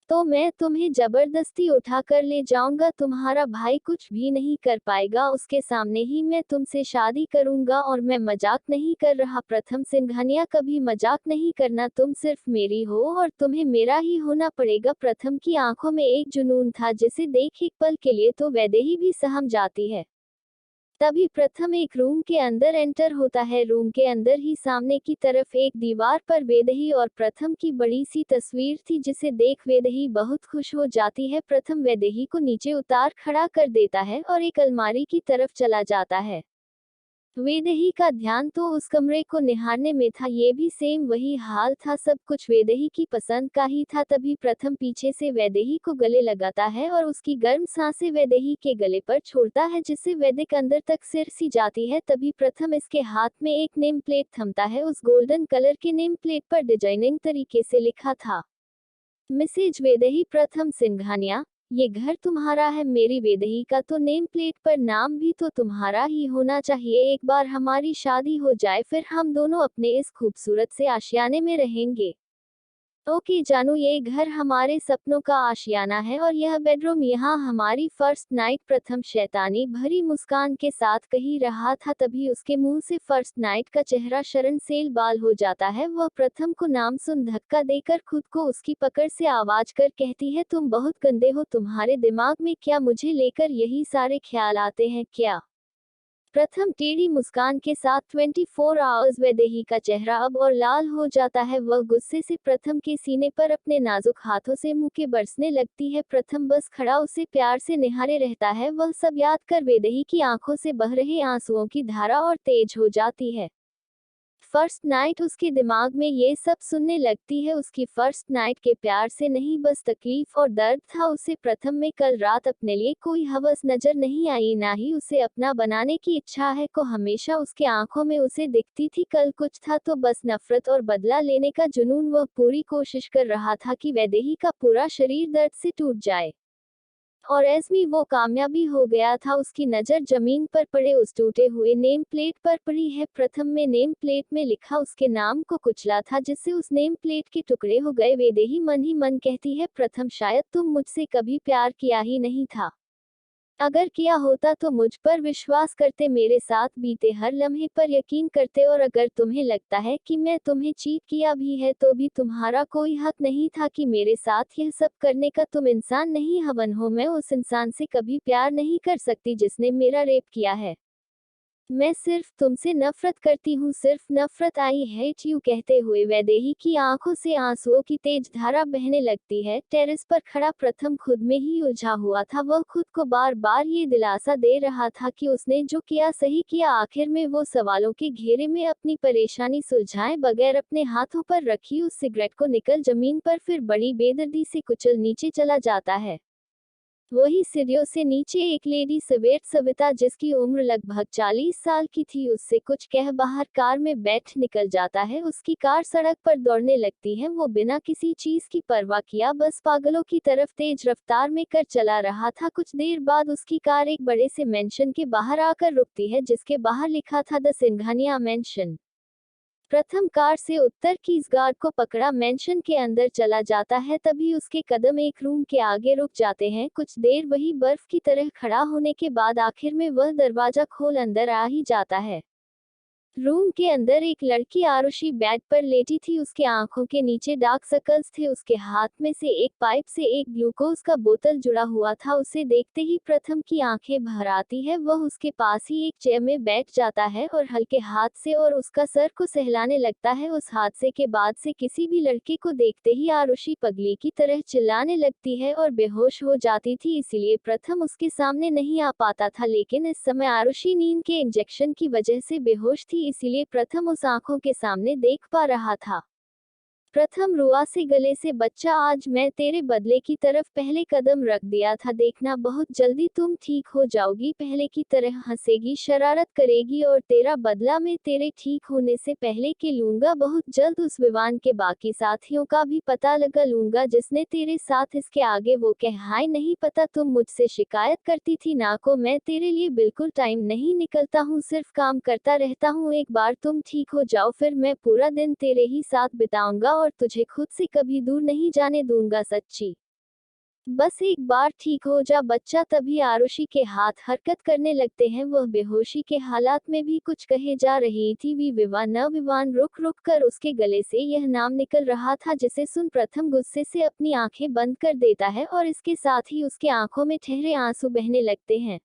तो मैं तुम्हें जबरदस्ती उठा कर ले जाऊंगा। तुम्हारा भाई कुछ भी नहीं कर पाएगा, उसके सामने ही मैं तुमसे शादी करूंगा, और मैं मजाक नहीं कर रहा प्रथम सिंघानिया, कभी मजाक नहीं करना। तुम सिर्फ मेरी हो और तुम्हें मेरा ही होना पड़ेगा। प्रथम की आंखों में एक जुनून था जिसे देख एक पल के लिए तो वैदेही भी सहम जाती है। तभी प्रथम एक रूम के अंदर एंटर होता है। रूम के अंदर ही सामने की तरफ एक दीवार पर वैदेही और प्रथम की बड़ी सी तस्वीर थी जिसे देख वैदेही बहुत खुश हो जाती है। प्रथम वैदेही को नीचे उतार खड़ा कर देता है और एक अलमारी की तरफ चला जाता है। वैदेही का ध्यान तो उस कमरे को निहारने में था, ये भी सेम वही हाल था, सब कुछ वैदेही की पसंद का ही था। तभी प्रथम पीछे से वैदेही को गले लगाता है और उसकी गर्म सांसें वैदेही के गले पर छोड़ता है जिससे वैदिक अंदर तक सिर सी जाती है। तभी प्रथम इसके हाथ में एक नेम प्लेट थमता है। उस गोल्डन कलर के नेम प्लेट पर डिजाइनिंग तरीके से लिखा था, मिसेज वैदेही प्रथम सिंघानिया, ये घर तुम्हारा है। मेरी वैदेही का तो नेम प्लेट पर नाम भी तो तुम्हारा ही होना चाहिए। एक बार हमारी शादी हो जाए फिर हम दोनों अपने इस खूबसूरत से आशियाने में रहेंगे। ओके जानू, ये घर हमारे सपनों का आशियाना है और यह बेडरूम यहाँ हमारी फर्स्ट नाइट। प्रथम शैतानी भरी मुस्कान के साथ कही रहा था, तभी उसके मुंह से फर्स्ट नाइट का चेहरा शर्मसेल बाल हो जाता है। वह प्रथम को नाम सुन धक्का देकर खुद को उसकी पकड़ से आवाज कर कहती है, तुम बहुत गंदे हो, तुम्हारे दिमाग में क्या मुझे लेकर यही सारे ख्याल आते हैं क्या? प्रथम टेढ़ी मुस्कान के साथ 24 आवर्स वैदेही का चेहरा अब और लाल हो जाता है। वह गुस्से से प्रथम के सीने पर अपने नाजुक हाथों से मुंह के बरसने लगती है। प्रथम बस खड़ा उसे प्यार से निहारे रहता है। वह सब याद कर वैदेही की आंखों से बह रहे आंसुओं की धारा और तेज हो जाती है। फर्स्ट नाइट उसके दिमाग में ये सब सुनने लगती है। उसकी फर्स्ट नाइट के प्यार से नहीं, बस तकलीफ और दर्द था। उसे प्रथम में कल रात अपने लिए कोई हवस नजर नहीं आई, ना ही उसे अपना बनाने की इच्छा है को हमेशा उसके आंखों में उसे दिखती थी। कल कुछ था तो बस नफरत और बदला लेने का जुनून। वह पूरी कोशिश कर रहा था कि वैदेही का पूरा शरीर दर्द से टूट जाए, और एज़मी वो कामयाबी हो गया था। उसकी नज़र जमीन पर पड़े उस टूटे हुए नेम प्लेट पर पड़ी है। प्रथम में नेम प्लेट में लिखा उसके नाम को कुचला था, जिससे उस नेम प्लेट के टुकड़े हो गए। वैदेही मन ही मन कहती है, प्रथम शायद तुम मुझसे कभी प्यार किया ही नहीं था। अगर किया होता तो मुझ पर विश्वास करते, मेरे साथ बीते हर लम्हे पर यकीन करते, और अगर तुम्हें लगता है कि मैं तुम्हें चीट किया भी है तो भी तुम्हारा कोई हक नहीं था कि मेरे साथ यह सब करने का। तुम इंसान नहीं हवन हो। मैं उस इंसान से कभी प्यार नहीं कर सकती जिसने मेरा रेप किया है। मैं सिर्फ तुमसे नफरत करती हूँ, सिर्फ नफरत। आई हेट यू कहते हुए वैदेही की आंखों से आंसुओं की तेज धारा बहने लगती है। टेरेस पर खड़ा प्रथम खुद में ही उलझा हुआ था। वह खुद को बार बार ये दिलासा दे रहा था कि उसने जो किया सही किया। आखिर में वो सवालों के घेरे में अपनी परेशानी सुलझाए बगैर अपने हाथों पर रखी उस सिगरेट को निकल जमीन पर फिर बड़ी बेदर्दी से कुचल नीचे चला जाता है। वही सीढ़ियों से नीचे एक लेडी सविता, जिसकी उम्र लगभग 40 साल की थी, उससे कुछ कह बाहर कार में बैठ निकल जाता है। उसकी कार सड़क पर दौड़ने लगती है। वो बिना किसी चीज की परवाह किया बस पागलों की तरफ तेज रफ्तार में कर चला रहा था। कुछ देर बाद उसकी कार एक बड़े से मेंशन के बाहर आकर रुकती है, जिसके बाहर लिखा था द सिंघानिया मेंशन। प्रथम कार से उत्तर की इस गार्ड को पकड़ा मेंशन के अंदर चला जाता है। तभी उसके कदम एक रूम के आगे रुक जाते हैं। कुछ देर वही बर्फ की तरह खड़ा होने के बाद आखिर में वह दरवाजा खोल अंदर आ ही जाता है। रूम के अंदर एक लड़की आरुषि बेड पर लेटी थी। उसके आंखों के नीचे डार्क सर्कल्स थे। उसके हाथ में से एक पाइप से एक ग्लूकोज का बोतल जुड़ा हुआ था। उसे देखते ही प्रथम की आंखें भर आती है। वह उसके पास ही एक चेयर में बैठ जाता है और हल्के हाथ से और उसका सर को सहलाने लगता है। उस हादसे के बाद से किसी भी लड़के को देखते ही आरुषि पगली की तरह चिल्लाने लगती है और बेहोश हो जाती थी, इसीलिए प्रथम उसके सामने नहीं आ पाता था। लेकिन इस समय आरुषि नींद के इंजेक्शन की वजह से बेहोश थी, इसीलिए प्रथम उस आंखों के सामने देख पा रहा था। प्रथम रुआ से गले से, बच्चा आज मैं तेरे बदले की तरफ पहले कदम रख दिया था, देखना बहुत जल्दी तुम ठीक हो जाओगी, पहले की तरह हंसेगी, शरारत करेगी और तेरा बदला मैं तेरे ठीक होने से पहले के लूंगा। बहुत जल्द उस विवान के बाकी साथियों का भी पता लगा लूंगा जिसने तेरे साथ। इसके आगे वो कह, हाय नहीं पता तुम मुझसे शिकायत करती थी ना को, मैं तेरे लिए बिल्कुल टाइम नहीं निकलता हूँ, सिर्फ काम करता रहता हूँ। एक बार तुम ठीक हो जाओ फिर मैं पूरा दिन तेरे ही साथ बिताऊंगा और तुझे खुद से कभी दूर नहीं जाने दूंगा, सच्ची। बस एक बार ठीक हो जा बच्चा। तभी आरुषि के हाथ हरकत करने लगते हैं। वह बेहोशी के हालात में भी कुछ कहे जा रही थी, वी विवान न विवान। रुक रुक कर उसके गले से यह नाम निकल रहा था, जिसे सुन प्रथम गुस्से से अपनी आंखें बंद कर देता है और इसके साथ ही उसके आंखों में ठहरे आंसू बहने लगते हैं।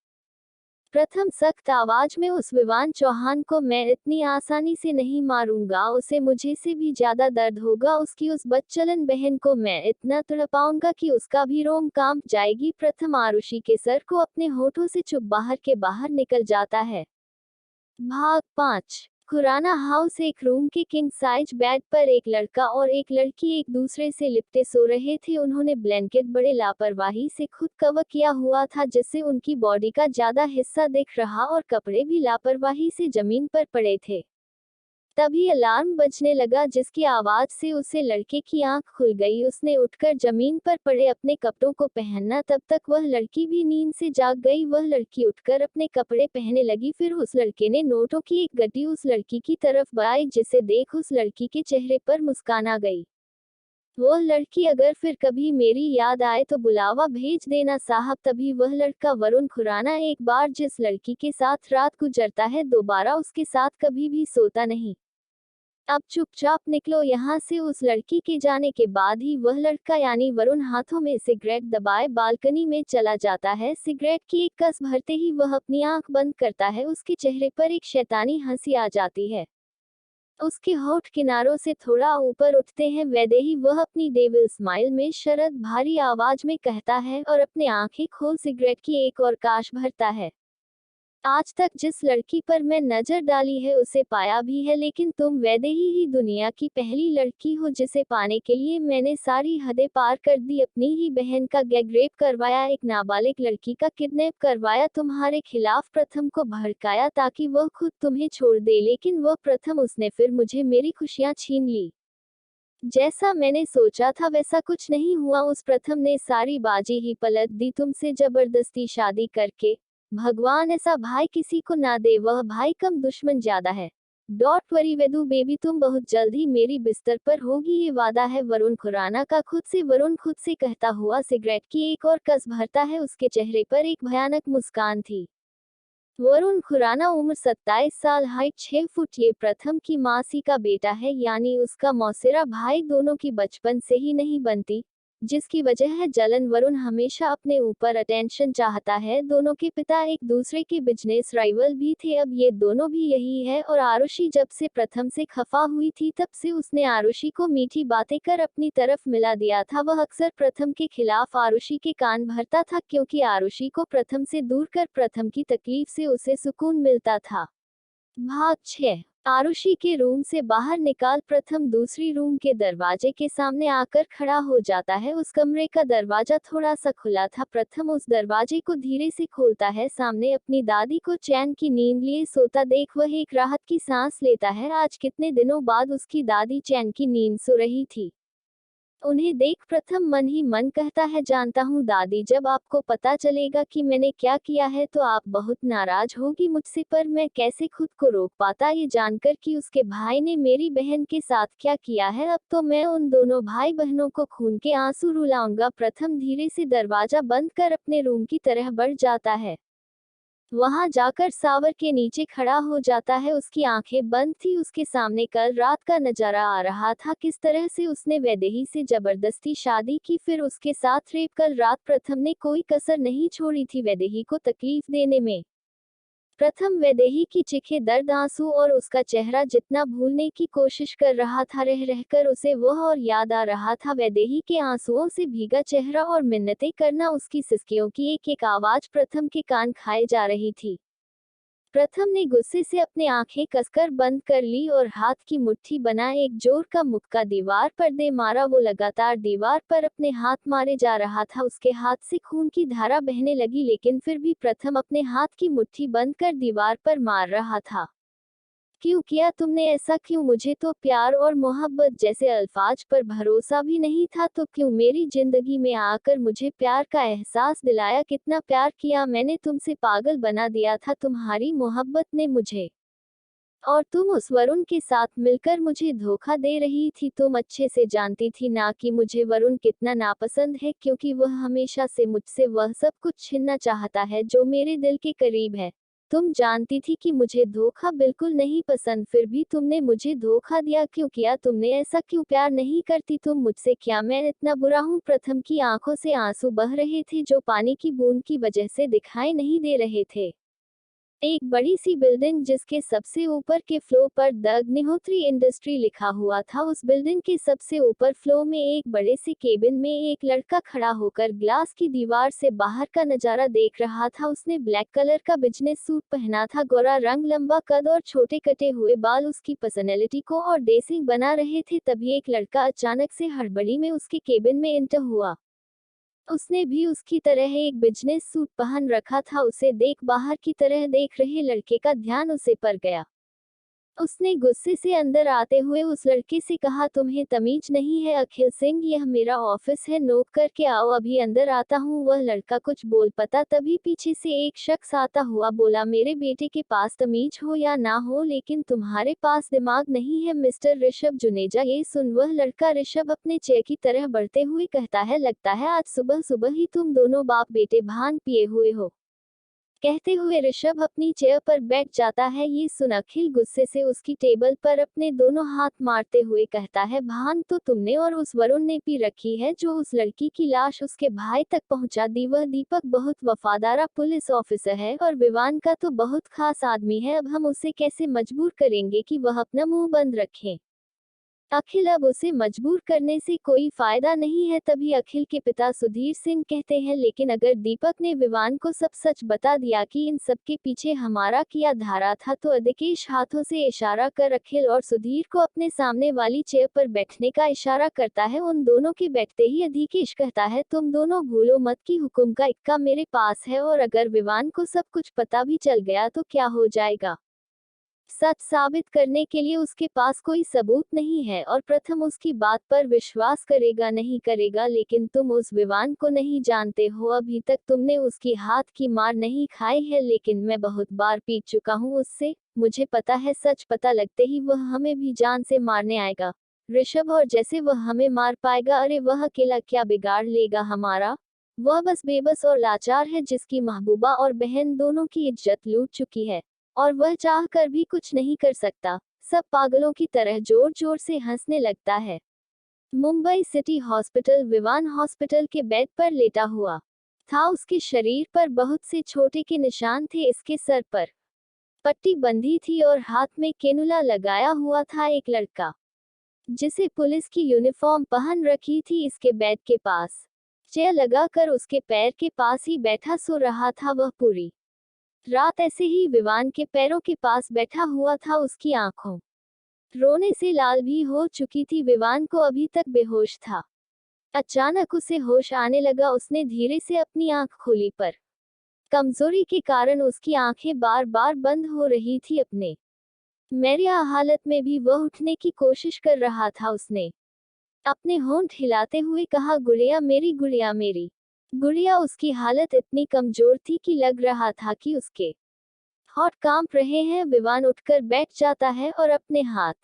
प्रथम सख्त आवाज में, उस विवान चौहान को मैं इतनी आसानी से नहीं मारूंगा, उसे मुझे से भी ज्यादा दर्द होगा। उसकी उस बदचलन बहन को मैं इतना तड़पाऊंगा कि उसका भी रोम कांप जाएगी। प्रथम आरुषि के सर को अपने होठों से चुप बाहर के बाहर निकल जाता है। भाग 5। खुराना हाउस। एक रूम के किंग साइज बेड पर एक लड़का और एक लड़की एक दूसरे से लिपटे सो रहे थे। उन्होंने ब्लैंकेट बड़े लापरवाही से खुद कवर किया हुआ था, जिससे उनकी बॉडी का ज्यादा हिस्सा दिख रहा और कपड़े भी लापरवाही से जमीन पर पड़े थे। तभी अलार्म बजने लगा, जिसकी आवाज से उसे लड़के की आंख खुल गई। उसने उठकर जमीन पर पड़े अपने कपड़ों को पहनना, तब तक वह लड़की भी नींद से जाग गई। वह लड़की उठकर अपने कपड़े पहनने लगी। फिर उस लड़के ने नोटों की एक गड्डी उस लड़की की तरफ बढ़ाई, जिसे देख उस लड़की के चेहरे पर मुस्कान आ गई। वो लड़की अगर फिर कभी मेरी याद आए तो बुलावा भेज देना साहब। तभी वह लड़का वरुण खुराना एक बार जिस लड़की के साथ रात गुजरता है दोबारा उसके साथ कभी भी सोता नहीं। अब चुपचाप निकलो यहाँ से। उस लड़की के जाने के बाद ही वह लड़का यानी वरुण हाथों में सिगरेट दबाए बालकनी में चला जाता है। सिगरेट की एक कस भरते ही वह अपनी आंख बंद करता है। उसके चेहरे पर एक शैतानी हंसी आ जाती है। उसके होठ किनारों से थोड़ा ऊपर उठते हैं। वैदेही वह अपनी डेविल स्माइल में शरद भारी आवाज में कहता है और अपने आंखें खोल सिगरेट की एक और काश भरता है। आज तक जिस लड़की पर मैं नजर डाली है उसे पाया भी है, लेकिन तुम वैदेही ही दुनिया की पहली लड़की हो जिसे पाने के लिए मैंने सारी हदें पार कर दी। अपनी ही बहन का गैंग रेप करवाया, एक नाबालिग लड़की का किडनैप करवाया, तुम्हारे खिलाफ प्रथम को भड़काया ताकि वह खुद तुम्हें छोड़ दे, लेकिन वह प्रथम उसने फिर मुझे मेरी खुशियां छीन ली। जैसा मैंने सोचा था वैसा कुछ नहीं हुआ। उस प्रथम ने सारी बाजी ही पलट दी तुमसे जबरदस्ती शादी करके। भगवान ऐसा भाई किसी को ना दे, वह भाई कम दुश्मन ज्यादा है। डोंट वरी वेदू बेबी, तुम बहुत जल्द ही मेरी बिस्तर पर होगी, ये वादा है वरुण खुराना का खुद से। वरुण खुद से कहता हुआ सिगरेट की एक और कस भरता है। उसके चेहरे पर एक भयानक मुस्कान थी। वरुण खुराना उम्र 27 साल, हाइट 6 फुट। ये प्रथम की मासी का बेटा है यानी उसका मौसेरा भाई। दोनों की बचपन से ही नहीं बनती, जिसकी वजह है जलन। वरुण हमेशा अपने ऊपर अटेंशन चाहता है। दोनों के पिता एक दूसरे के बिजनेस राइवल भी थे, अब ये दोनों भी यही है। और आरुषि जब से प्रथम से खफा हुई थी तब से उसने आरुषि को मीठी बातें कर अपनी तरफ मिला दिया था। वह अक्सर प्रथम के खिलाफ आरुषि के कान भरता था क्योंकि आरुषि को प्रथम से दूर कर प्रथम की तकलीफ से उसे सुकून मिलता था। भाग 6। आरुषि के रूम से बाहर निकाल प्रथम दूसरी रूम के दरवाजे के सामने आकर खड़ा हो जाता है। उस कमरे का दरवाजा थोड़ा सा खुला था। प्रथम उस दरवाजे को धीरे से खोलता है। सामने अपनी दादी को चैन की नींद लिए सोता देख वह एक राहत की सांस लेता है। आज कितने दिनों बाद उसकी दादी चैन की नींद सो रही थी। उन्हें देख प्रथम मन ही मन कहता है, जानता हूँ दादी, जब आपको पता चलेगा कि मैंने क्या किया है तो आप बहुत नाराज होगी मुझसे, पर मैं कैसे खुद को रोक पाता ये जानकर कि उसके भाई ने मेरी बहन के साथ क्या किया है। अब तो मैं उन दोनों भाई बहनों को खून के आंसू रुलाऊंगा। प्रथम धीरे से दरवाजा बंद कर अपने रूम की तरह बढ़ जाता है। वहां जाकर सावर के नीचे खड़ा हो जाता है। उसकी आंखें बंद थी। उसके सामने कल रात का नजारा आ रहा था, किस तरह से उसने वैदेही से जबरदस्ती शादी की, फिर उसके साथ रेप। कल रात प्रथम ने कोई कसर नहीं छोड़ी थी वैदेही को तकलीफ देने में। प्रथम वैदेही की चीखें, दर्द, आंसू और उसका चेहरा जितना भूलने की कोशिश कर रहा था, रह रहकर उसे वह और याद आ रहा था। वैदेही के आंसुओं से भीगा चेहरा और मिन्नतें करना, उसकी सिसकियों की एक एक आवाज प्रथम के कान खाए जा रही थी। प्रथम ने गुस्से से अपनी आंखें कसकर बंद कर ली और हाथ की मुट्ठी बना एक जोर का मुक्का दीवार पर दे मारा। वो लगातार दीवार पर अपने हाथ मारे जा रहा था। उसके हाथ से खून की धारा बहने लगी, लेकिन फिर भी प्रथम अपने हाथ की मुट्ठी बंद कर दीवार पर मार रहा था। क्यों किया तुमने ऐसा? क्यों? मुझे तो प्यार और मोहब्बत जैसे अल्फाज पर भरोसा भी नहीं था, तो क्यों मेरी जिंदगी में आकर मुझे प्यार का एहसास दिलाया? कितना प्यार किया मैंने तुमसे, पागल बना दिया था तुम्हारी मोहब्बत ने मुझे। और तुम उस वरुण के साथ मिलकर मुझे धोखा दे रही थी। तुम अच्छे से जानती थी ना कि मुझे वरुण कितना नापसंद है, क्योंकि वह हमेशा से मुझसे वह सब कुछ छीनना चाहता है जो मेरे दिल के करीब है। तुम जानती थी कि मुझे धोखा बिल्कुल नहीं पसंद, फिर भी तुमने मुझे धोखा दिया। क्यों किया तुमने ऐसा? क्यों प्यार नहीं करती तुम मुझसे? क्या मैं इतना बुरा हूँ? प्रथम की आंखों से आंसू बह रहे थे जो पानी की बूंद की वजह से दिखाई नहीं दे रहे थे। एक बड़ी सी बिल्डिंग जिसके सबसे ऊपर के फ्लोर पर द अग्निहोत्री इंडस्ट्री लिखा हुआ था, उस बिल्डिंग के सबसे ऊपर फ्लोर में एक बड़े से केबिन में एक लड़का खड़ा होकर ग्लास की दीवार से बाहर का नजारा देख रहा था। उसने ब्लैक कलर का बिजनेस सूट पहना था, गोरा रंग, लंबा कद और छोटे कटे हुए बाल उसकी पर्सनैलिटी को और डेसिंग बना रहे थे। तभी एक लड़का अचानक से हड़बड़ी में उसके केबिन में एंटर हुआ। उसने भी उसकी तरह एक बिजनेस सूट पहन रखा था। उसे देख बाहर की तरह देख रहे लड़के का ध्यान उसे पर गया। उसने गुस्से से अंदर आते हुए उस लड़के से कहा, तुम्हें तमीज नहीं है अखिल सिंह, यह मेरा ऑफिस है, नोक करके आओ, अभी अंदर आता हूँ। वह लड़का कुछ बोल पता तभी पीछे से एक शख्स आता हुआ बोला, मेरे बेटे के पास तमीज हो या ना हो लेकिन तुम्हारे पास दिमाग नहीं है मिस्टर ऋषभ जुनेजा। ये सुन वह लड़का ऋषभ अपने चेयर की तरह बढ़ते हुए कहता है, लगता है आज सुबह सुबह ही तुम दोनों बाप बेटे भांग पिए हुए हो। कहते हुए ऋषभ अपनी चेयर पर बैठ जाता है। ये सुन अखिल गुस्से से उसकी टेबल पर अपने दोनों हाथ मारते हुए कहता है, भांग तो तुमने और उस वरुण ने पी रखी है जो उस लड़की की लाश उसके भाई तक पहुंचा दी। वह दीपक बहुत वफादारा पुलिस ऑफिसर है और विवान का तो बहुत खास आदमी है, अब हम उसे कैसे मजबूर करेंगे कि वह अपना मुंह बंद रखे। अखिल, अब उसे मजबूर करने से कोई फायदा नहीं है। तभी अखिल के पिता सुधीर सिंह कहते हैं, लेकिन अगर दीपक ने विवान को सब सच बता दिया कि इन सब के पीछे हमारा किया धारा था तो अधिकेश हाथों से इशारा कर अखिल और सुधीर को अपने सामने वाली चेयर पर बैठने का इशारा करता है। उन दोनों के बैठते ही अधिकेश कहता है, तुम दोनों भूलो मत कि हुक्म का इक्का मेरे पास है और अगर विवान को सब कुछ पता भी चल गया तो क्या हो जाएगा। सच साबित करने के लिए उसके पास कोई सबूत नहीं है और प्रथम उसकी बात पर विश्वास करेगा नहीं करेगा, लेकिन तुम उस विवान को नहीं जानते हो, अभी तक तुमने उसकी हाथ की मार नहीं खाई है, लेकिन मैं बहुत बार पीट चुका हूँ उससे, मुझे पता है सच पता लगते ही वह हमें भी जान से मारने आएगा ऋषभ, और जैसे वह हमें मार पाएगा, अरे वह अकेला क्या बिगाड़ लेगा हमारा। वह बस बेबस और लाचार है जिसकी महबूबा और बहन दोनों की इज्जत लूट चुकी है और वह चाह कर भी कुछ नहीं कर सकता। सब पागलों की तरह जोर जोर से हंसने लगता है। Mumbai city hospital. Vivaan hospital के बेड पर लेटा हुआ था। उसके शरीर पर बहुत से छोटे के निशान थे। इसके सर पर पट्टी बंधी थी और हाथ में केनुला लगाया हुआ था। एक लड़का जिसे पुलिस की यूनिफॉर्म पहन रखी थी इसके बेड के पास चेयर लगाकर उसके पैर के पास ही बैठा सो रहा था। वह पूरी रात ऐसे ही विवान के पैरों के पास बैठा हुआ था। उसकी आंखों रोने से लाल भी हो चुकी थी। विवान को अभी तक बेहोश था। अचानक उसे होश आने लगा। उसने धीरे से अपनी आंख खोली पर कमजोरी के कारण उसकी आंखें बार बार बंद हो रही थी। अपने मरिया हालत में भी वह उठने की कोशिश कर रहा था। उसने अपने होंठ हिलाते हुए कहा, गुड़िया मेरी, गुड़िया मेरी। गुड़िया। उसकी हालत इतनी कमजोर थी कि लग रहा था कि उसके होंठ कांप रहे हैं। विवान उठकर बैठ जाता है और अपने हाथ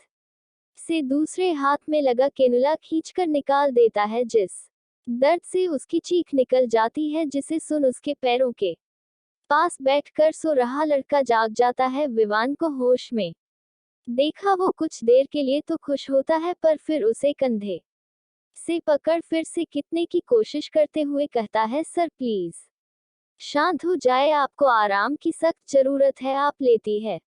से दूसरे हाथ में लगा केनुला खींचकर निकाल देता है, जिस दर्द से उसकी चीख निकल जाती है, जिसे सुन उसके पैरों के पास बैठकर सो रहा लड़का जाग जाता है। विवान को होश में देखा वो कुछ देर के लिए तो खुश होता है, पर फिर उसे कंधे से पकड़ फिर से कितने की कोशिश करते हुए कहता है, सर प्लीज शांत हो जाए, आपको आराम की सख्त जरूरत है, आप लेती है,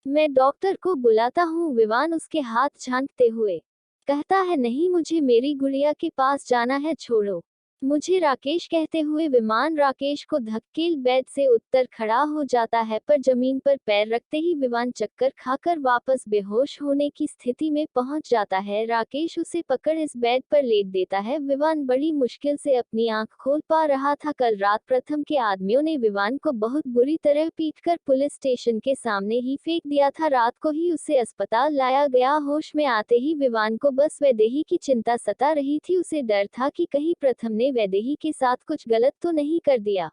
मैं डॉक्टर को बुलाता हूँ। विवान उसके हाथ झांकते हुए कहता है, नहीं, मुझे मेरी गुड़िया के पास जाना है, छोड़ो मुझे राकेश। कहते हुए विमान राकेश को धक्केल बेड से उत्तर खड़ा हो जाता है, पर जमीन पर पैर रखते ही विमान चक्कर खाकर वापस बेहोश होने की स्थिति में पहुंच जाता है। राकेश उसे पकड़ इस बेड पर लेट देता है। विमान बड़ी मुश्किल से अपनी आंख खोल पा रहा था। कल रात प्रथम के आदमियों ने विमान को बहुत बुरी तरह पीटकर पुलिस स्टेशन के सामने ही फेंक दिया था। रात को ही उसे अस्पताल लाया गया। होश में आते ही विवान को बस वैदेही की चिंता सता रही थी। उसे डर था कि कहीं प्रथम ने वैदेही के साथ कुछ गलत तो नहीं कर दिया।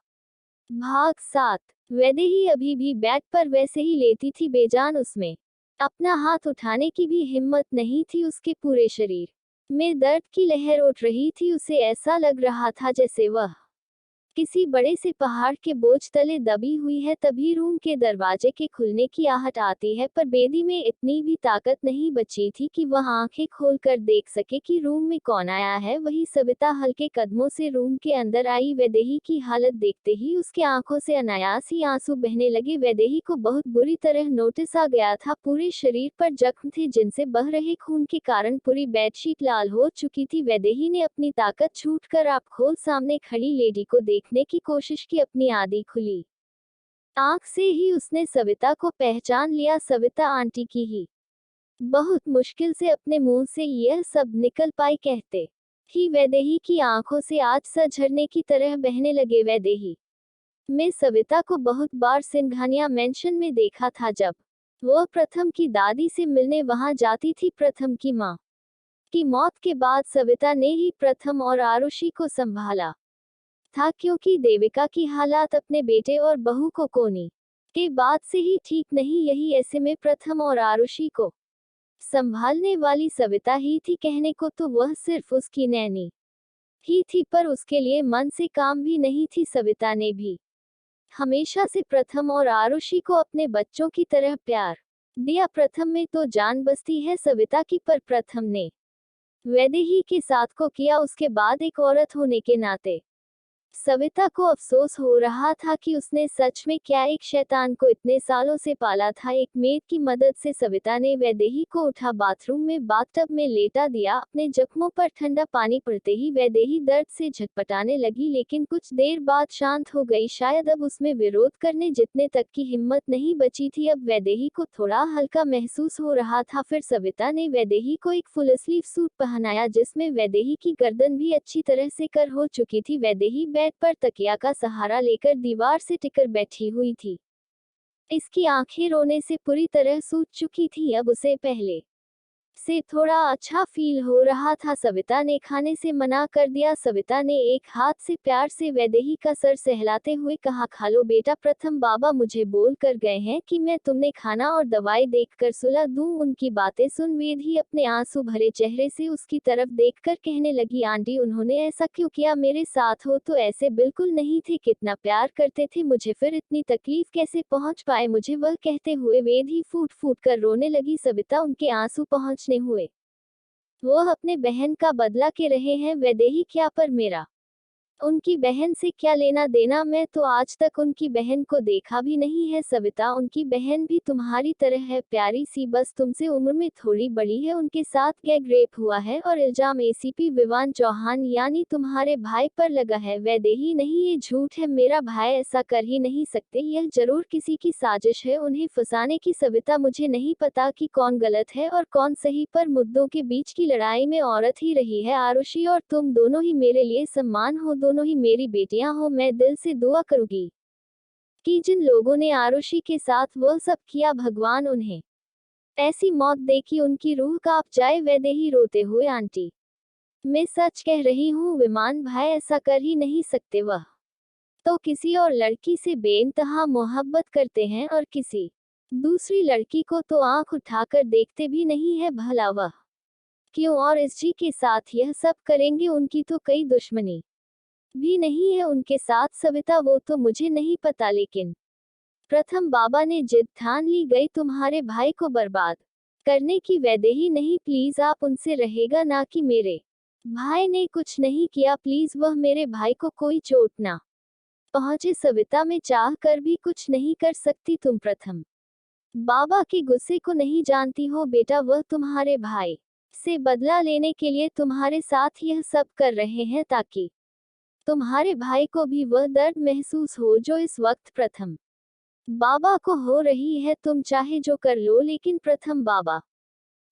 भाग 7। वैदेही अभी भी बेड पर वैसे ही लेटी थी बेजान। उसमें अपना हाथ उठाने की भी हिम्मत नहीं थी। उसके पूरे शरीर में दर्द की लहर उठ रही थी। उसे ऐसा लग रहा था जैसे वह किसी बड़े से पहाड़ के बोझ तले दबी हुई है। तभी रूम के दरवाजे के खुलने की आहट आती है, पर बेदी में इतनी भी ताकत नहीं बची थी कि वह आंखें खोलकर देख सके कि रूम में कौन आया है। वही सविता हल्के कदमों से रूम के अंदर आई। वैदेही की हालत देखते ही उसके आंखों से अनायास ही आंसू बहने लगे। वैदेही को बहुत बुरी तरह नोटिस आ गया था। पूरे शरीर पर जख्म थे जिनसे बह रहे खून के कारण पूरी बेडशीट लाल हो चुकी थी। वैदेही ने अपनी ताकत छूटकर आंख खोल सामने खड़ी लेडी को देखने की कोशिश की। अपनी आधी खुली आंख से ही उसने सविता को पहचान लिया। सविता आंटी की ही बहुत मुश्किल से अपने मुंह से यह सब निकल पाई। कहते ही वैदेही की आंखों से आज सा झरने की तरह बहने लगे। वैदेही मैं सविता को बहुत बार सिंघानिया मेंशन में देखा था, जब वह प्रथम की दादी से मिलने वहां जाती थी। प्रथम की मां की मौत के बाद सविता ने ही प्रथम और आरुषि को संभाला था, क्योंकि देविका की हालात अपने बेटे और बहू को कोनी के बाद से ही ठीक नहीं। यही ऐसे में प्रथम और आरुषि को संभालने वाली सविता ही थी। कहने को तो वह सिर्फ उसकी नैनी ही थी, पर उसके लिए मन से काम भी नहीं थी। सविता ने भी हमेशा से प्रथम और आरुषि को अपने बच्चों की तरह प्यार दिया। प्रथम में तो जान बसती है सविता की, पर प्रथम ने वैदेही के साथ को किया। उसके बाद एक औरत होने के नाते सविता को अफसोस हो रहा था कि उसने सच में क्या एक शैतान को इतने सालों से पाला था। एक मेड की मदद से सविता ने वैदेही को उठा, बाथरूम में बाथटब में लेटा दिया। अपने जख्मों पर ठंडा पानी पड़ते ही वैदेही दर्द से झटपटाने लगी, लेकिन कुछ देर बाद शांत हो गई। शायद अब उसमें विरोध करने जितने तक की हिम्मत नहीं बची थी। अब वैदेही को थोड़ा हल्का महसूस हो रहा था। फिर सविता ने वैदेही को एक फुल स्लीव सूट पहनाया, जिसमें वैदेही की गर्दन भी अच्छी तरह से कर हो चुकी थी। वैदेही बेड पर तकिया का सहारा लेकर दीवार से टिकर बैठी हुई थी। इसकी आंखें रोने से पूरी तरह सूज चुकी थी। अब उसे पहले से थोड़ा अच्छा फील हो रहा था। सविता ने खाने से मना कर दिया। सविता ने एक हाथ से प्यार से वैदेही का सर सहलाते हुए कहा, खा लो बेटा। प्रथम बाबा मुझे बोल कर गए हैं कि मैं तुम्हें खाना और दवाई देखकर सुला दूं। उनकी बातें सुन वैदेही अपने आंसू भरे चेहरे से उसकी तरफ देखकर कहने लगी, आंटी उन्होंने ऐसा क्यों किया? मेरे साथ हो तो ऐसे बिल्कुल नहीं थे, कितना प्यार करते थे मुझे, फिर इतनी तकलीफ कैसे पहुंच पाए मुझे? वह कहते हुए वैदेही फूट फूट कर रोने लगी। सविता उनके आंसू पहुंचने हुए वह अपने बहन का बदला के रहे हैं। वैदेही क्या, पर मेरा उनकी बहन से क्या लेना देना? मैं तो आज तक उनकी बहन को देखा भी नहीं है। सविता उनकी बहन भी तुम्हारी तरह है, प्यारी सी, बस तुमसे उम्र में थोड़ी बड़ी है। उनके साथ गैंग रेप हुआ है और इल्जाम एसीपी विवान चौहान यानी तुम्हारे भाई पर लगा है। वैदेही नहीं, ये झूठ है, मेरा भाई ऐसा कर ही नहीं सकते, यह जरूर किसी की साजिश है उन्हें फंसाने की। सविता मुझे नहीं पता कि कौन गलत है और कौन सही, पर मुद्दों के बीच की लड़ाई में औरत ही रही है। आरुषि और तुम दोनों ही मेरे लिए सम्मान हो, दोनों ही मेरी बेटियां हो। मैं दिल से दुआ करूंगी कि जिन लोगों ने आरुषि के साथ वह सब किया, भगवान उन्हें ऐसी मौत दे कि उनकी रूह कांप जाए। वैदेही रोते हुए, आंटी मैं सच कह रही हूँ, विमान भाई ऐसा कर ही नहीं सकते। वह तो किसी और लड़की से बेइंतहा मोहब्बत करते हैं और किसी दूसरी लड़की को तो आंख उठाकर देखते भी नहीं है। भला वह क्यों और एसजी के साथ यह सब करेंगे? उनकी तो कई दुश्मनी भी नहीं है उनके साथ। सविता वो तो मुझे नहीं पता, लेकिन प्रथम बाबा ने जिद ठान ली गई तुम्हारे भाई को बर्बाद करने की। वैदेही नहीं, प्लीज आप उनसे रहेगा ना कि मेरे भाई ने कुछ नहीं किया, प्लीज वह मेरे भाई को कोई चोट ना पहुंचे। सविता में चाह कर भी कुछ नहीं कर सकती। तुम प्रथम बाबा के गुस्से को नहीं जानती हो बेटा, वह तुम्हारे भाई से बदला लेने के लिए तुम्हारे साथ यह सब कर रहे हैं, ताकि तुम्हारे भाई को भी वह दर्द महसूस हो जो इस वक्त प्रथम बाबा को हो रही है। तुम चाहे जो कर लो, लेकिन प्रथम बाबा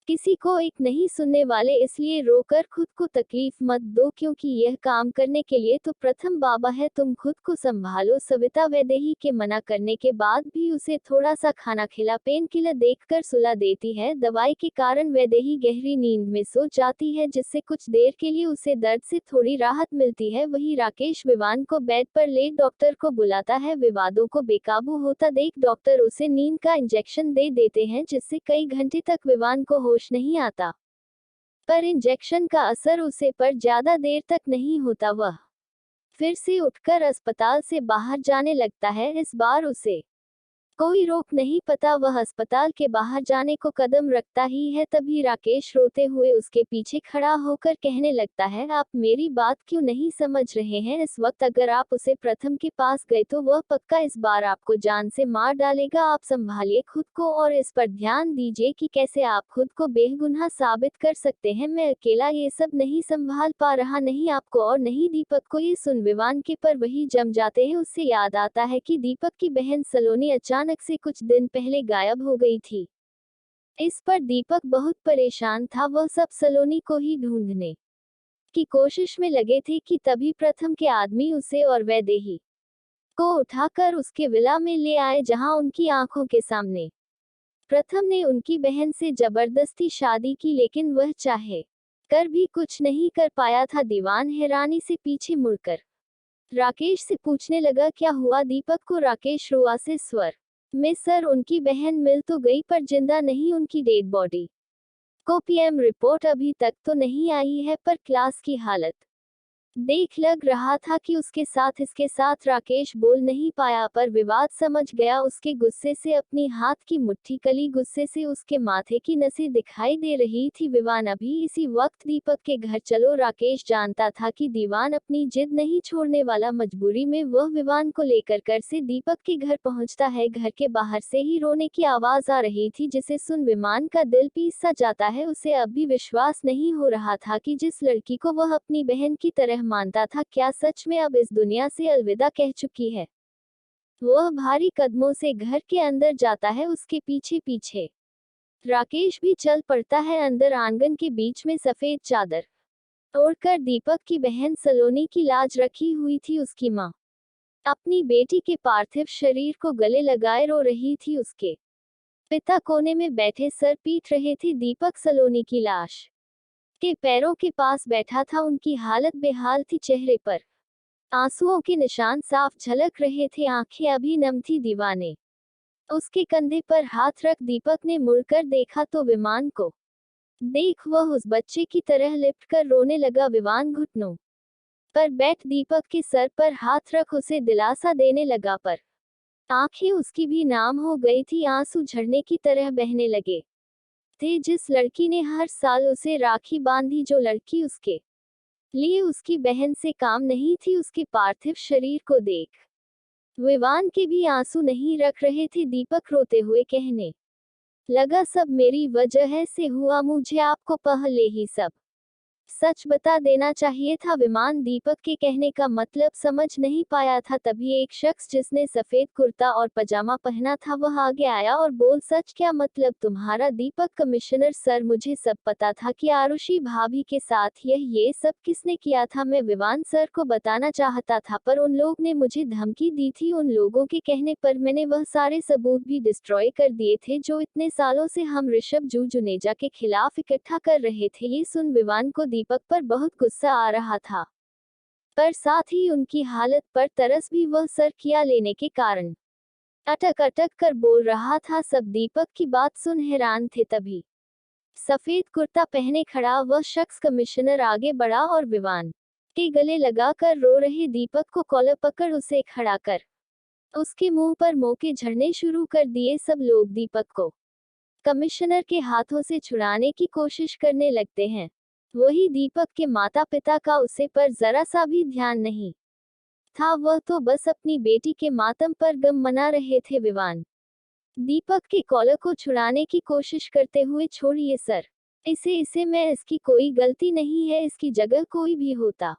किसी को एक नहीं सुनने वाले, इसलिए रोकर खुद को तकलीफ मत दो, क्योंकि यह काम करने के लिए तो प्रथम बाबा है। तुम खुद को संभालो। सविता वैदेही के मना करने के बाद भी उसे थोड़ा सा खाना खिला, पेन किलर देखकर सुला देती है। दवाई के कारण वैदेही गहरी नींद में सो जाती है, जिससे कुछ देर के लिए उसे दर्द से थोड़ी राहत मिलती है। वही राकेश विवान को बेड पर ले डॉक्टर को बुलाता है। विवादों को बेकाबू होता देख डॉक्टर उसे नींद का इंजेक्शन दे देते हैं, जिससे कई घंटे तक विवान को होश नहीं आता, पर इंजेक्शन का असर उसे पर ज्यादा देर तक नहीं होता। वह फिर से उठकर अस्पताल से बाहर जाने लगता है। इस बार उसे कोई रोक नहीं पाता, वह अस्पताल के बाहर जाने को कदम रखता ही है, तभी राकेश रोते हुए उसके पीछे खड़ा होकर कहने लगता है, आप मेरी बात क्यों नहीं समझ रहे हैं? इस वक्त अगर आप उसे प्रथम के पास गए तो वह पक्का इस बार आपको जान से मार डालेगा। आप संभालिए खुद को और इस पर ध्यान दीजिए कि कैसे आप खुद को बेगुनाह साबित कर सकते हैं। मैं अकेला ये सब नहीं संभाल पा रहा, नहीं आपको और नहीं दीपक को। ये सुन विवान के पर वही जम जाते हैं। उससे याद आता है कि दीपक की बहन सलोनी अचानक से कुछ दिन पहले गायब हो गई थी। इस पर दीपक बहुत परेशान था। वह सब सलोनी को ही ढूंढने की कोशिश में लगे थे कि तभी प्रथम के आदमी उसे और वैदेही को उठाकर उसके विला में ले आए, जहां उनकी आंखों के सामने प्रथम ने उनकी बहन से जबरदस्ती शादी की, लेकिन वह चाहे कर भी कुछ नहीं कर पाया था। दीवान हैरानी से पीछे मुड़कर राकेश से पूछने लगा, क्या हुआ दीपक को? राकेश रुआ से स्वर में, सर उनकी बहन मिल तो गई पर जिंदा नहीं, उनकी डेड बॉडी को पीएम रिपोर्ट अभी तक तो नहीं आई है, पर क्लास की हालत देख लग रहा था कि इसके साथ राकेश बोल नहीं पाया, पर विवाद समझ गया उसके गुस्से से। अपनी हाथ की मुट्ठी कली गुस्से से उसके माथे की नसें दिखाई दे रही थी। विवान अभी इसी वक्त दीपक के घर चलो। राकेश जानता था कि दीवान अपनी जिद नहीं छोड़ने वाला। मजबूरी में वह विवान को लेकर कर से दीपक के घर पहुंचता है। घर के बाहर से ही रोने की आवाज आ रही थी, जिसे सुन विमान का दिल पीस सा जाता है। उसे अब भी विश्वास नहीं हो रहा था कि जिस लड़की को वह अपनी बहन की तरह मानता था, क्या सच में अब इस दुनिया से अलविदा कह चुकी है। वह भारी कदमों से घर के अंदर जाता है, उसके पीछे पीछे राकेश भी चल पड़ता है। अंदर आंगन के बीच में सफेद चादर ओढ़कर दीपक की बहन सलोनी की लाज रखी हुई थी। उसकी माँ अपनी बेटी के पार्थिव शरीर को गले लगाए रो रही थी। उसके पिता कोने में बैठे सर पीट रहे थे। दीपक सलोनी की लाश के पैरों के पास बैठा था। उनकी हालत बेहाल थी, चेहरे पर आंसुओं के निशान साफ झलक रहे थे, आंखें अभी नम थी। दीवाने उसके कंधे पर हाथ रख दीपक ने मुड़कर देखा तो विमान को देख वह उस बच्चे की तरह लिपटकर रोने लगा। विमान घुटनों पर बैठ दीपक के सर पर हाथ रख उसे दिलासा देने लगा, पर आंखें उसकी भी नाम हो गई थी। आंसू झरने की तरह बहने लगे थे। जिस लड़की ने हर साल उसे राखी बांधी, जो लड़की उसके लिए उसकी बहन से काम नहीं थी, उसके पार्थिव शरीर को देख विवान के भी आंसू नहीं रख रहे थे। दीपक रोते हुए कहने लगा, सब मेरी वजह है से हुआ, मुझे आपको पहले ही सब सच बता देना चाहिए था। विमान दीपक के कहने का मतलब समझ नहीं पाया था। तभी एक शख्स जिसने सफेद कुर्ता और पजामा पहना था वह आगे आया और बोल, सच क्या मतलब तुम्हारा? दीपक, कमिश्नर सर, मुझे सब पता था कि आरुषि भाभी के साथ ये सब किसने किया था। मैं विवान सर को बताना चाहता था, पर उन लोग ने मुझे धमकी दी थी। उन लोगों के कहने पर मैंने वह सारे सबूत भी डिस्ट्रॉय कर दिए थे जो इतने सालों से हम ऋषभ जुनेजा के खिलाफ इकट्ठा कर रहे थे। ये सुन विवान को दीपक पर बहुत गुस्सा आ रहा था, पर साथ ही उनकी हालत पर तरस भी। वह सर किया लेने के कारण अटक अटक कर बोल रहा था। सब दीपक की बात सुन हैरान थे। तभी सफेद कुर्ता पहने खड़ा वह शख्स कमिश्नर आगे बढ़ा और विवान के गले लगाकर रो रहे दीपक को कॉलर पकड़ उसे खड़ा कर उसके मुंह पर मोके झड़ने शुरू कर दिए। सब लोग दीपक को कमिश्नर के हाथों से छुड़ाने की कोशिश करने लगते हैं। वही दीपक के माता पिता का उसे पर जरा सा भी ध्यान नहीं था। वह तो बस अपनी बेटी के मातम पर गम मना रहे थे। विवान दीपक के कॉलर को छुड़ाने की कोशिश करते हुए, छोड़िए सर, इसे मैं, इसकी कोई गलती नहीं है। इसकी जगह कोई भी होता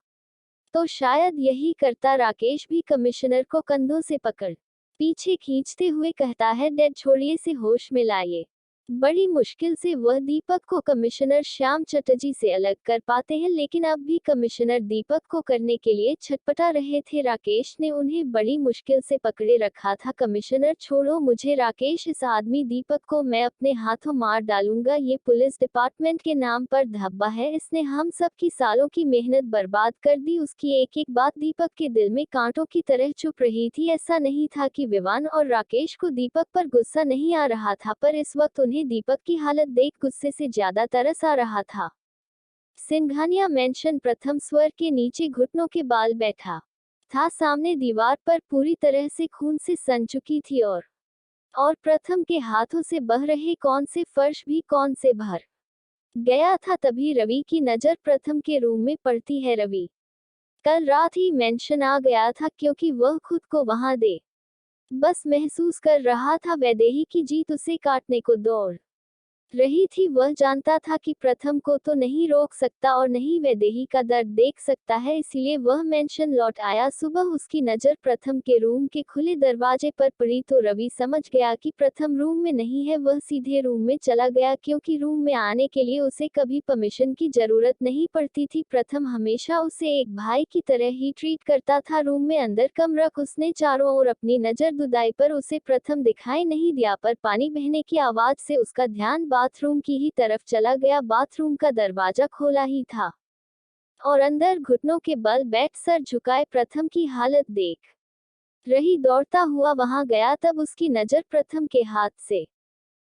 तो शायद यही करता। राकेश भी कमिश्नर को कंधों से पकड़ पीछे खींचते हुए कहता है, डैड छोड़िए, से होश में लाइए। बड़ी मुश्किल से वह दीपक को कमिश्नर श्याम चटर्जी से अलग कर पाते हैं, लेकिन अब भी कमिश्नर दीपक को करने के लिए छटपटा रहे थे। राकेश ने उन्हें बड़ी मुश्किल से पकड़े रखा था। कमिश्नर छोड़ो मुझे राकेश, इस आदमी दीपक को मैं अपने हाथों मार डालूंगा। ये पुलिस डिपार्टमेंट के नाम पर धब्बा है, इसने हम सब की सालों की मेहनत बर्बाद कर दी। उसकी एक एक बात दीपक के दिल में कांटों की तरह चुभ रही थी। ऐसा नहीं था कि विवान और राकेश को दीपक पर गुस्सा नहीं आ रहा था, पर इस वक्त उन्हें दीपक की हालत देख गुस्से से ज्यादा तरस आ रहा था। सिंघानिया मेंशन प्रथम स्वर के नीचे घुटनों के बाल बैठा था। सामने दीवार पर पूरी तरह से खून से सन चुकी थी और प्रथम के हाथों से बह रहे कौन से फर्श भी कौन से भर गया था। तभी रवि की नजर प्रथम के रूम में पड़ती है। रवि कल रात ही मेंशन आ गया था, क्योंकि वह खुद को वहां दे बस महसूस कर रहा था। वैदेही की जीत उसे काटने को दौड़ रही थी। वह जानता था कि प्रथम को तो नहीं रोक सकता और नहीं वैदेही का दर्द देख सकता है, इसलिए वह मेंशन लौट आया। सुबह उसकी नज़र प्रथम के रूम के खुले दरवाजे पर पड़ी तो रवि समझ गया कि प्रथम रूम में नहीं है। वह सीधे रूम में चला गया, क्योंकि रूम में आने के लिए उसे कभी परमिशन की जरूरत नहीं पड़ती थी। प्रथम हमेशा उसे एक भाई की तरह ही ट्रीट करता था। रूम में अंदर कम रख उसने चारों ओर अपनी नज़र दुदाई, पर उसे प्रथम दिखाई नहीं दिया। पर पानी बहने की आवाज से उसका ध्यान बाथरूम की ही तरफ चला गया। बाथरूम का दरवाजा खोला ही था और अंदर घुटनों के बल बैठ सर झुकाए प्रथम की हालत देख रही दौड़ता हुआ वहां गया। तब उसकी नजर प्रथम के हाथ से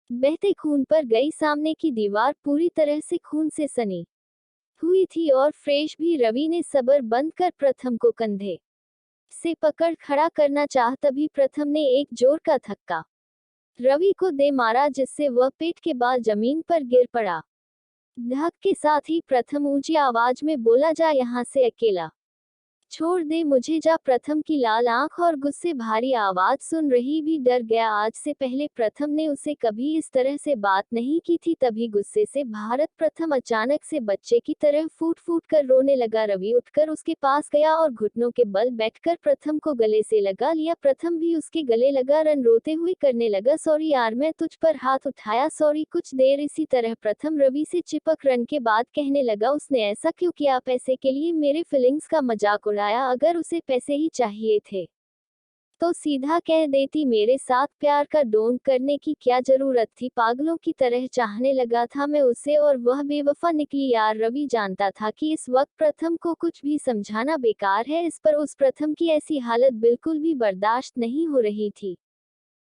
बहते खून पर गई। सामने की दीवार पूरी तरह से खून से सनी हुई थी और फ्रेश भी। रवि ने सब्र बंद कर प्रथम को कंधे से पकड़ खड़ा करना चाहा, तभी प्रथम ने एक जोर का धक्का रवि को दे मारा, जिससे वह पेट के बल जमीन पर गिर पड़ा। धक के साथ ही प्रथम ऊंची आवाज में बोला, जा यहाँ से अकेला, छोड़ दे मुझे, जा। प्रथम की लाल आंख और गुस्से भारी आवाज सुन रही भी डर गया। आज से पहले प्रथम ने उसे कभी इस तरह से बात नहीं की थी। तभी गुस्से से भारत प्रथम अचानक से बच्चे की तरह फूट फूट कर रोने लगा। रवि उठकर उसके पास गया और घुटनों के बल बैठकर प्रथम को गले से लगा लिया। प्रथम भी उसके गले लगा। रन रोते हुए करने लगा, सॉरी यार, मैं तुझ पर हाथ उठाया, सॉरी। कुछ देर इसी तरह प्रथम रवि से चिपक रन के बाद कहने लगा, उसने ऐसा क्यों किया? पैसे के लिए मेरे फीलिंग्स का मजाक उड़ाया। अगर उसे पैसे ही चाहिए थे तो सीधा कह देती, मेरे साथ प्यार का डोंग करने की क्या जरूरत थी? पागलों की तरह चाहने लगा था मैं उसे और वह बेवफा निकली यार। रवि जानता था कि इस वक्त प्रथम को कुछ भी समझाना बेकार है, इस पर उस प्रथम की ऐसी हालत बिल्कुल भी बर्दाश्त नहीं हो रही थी।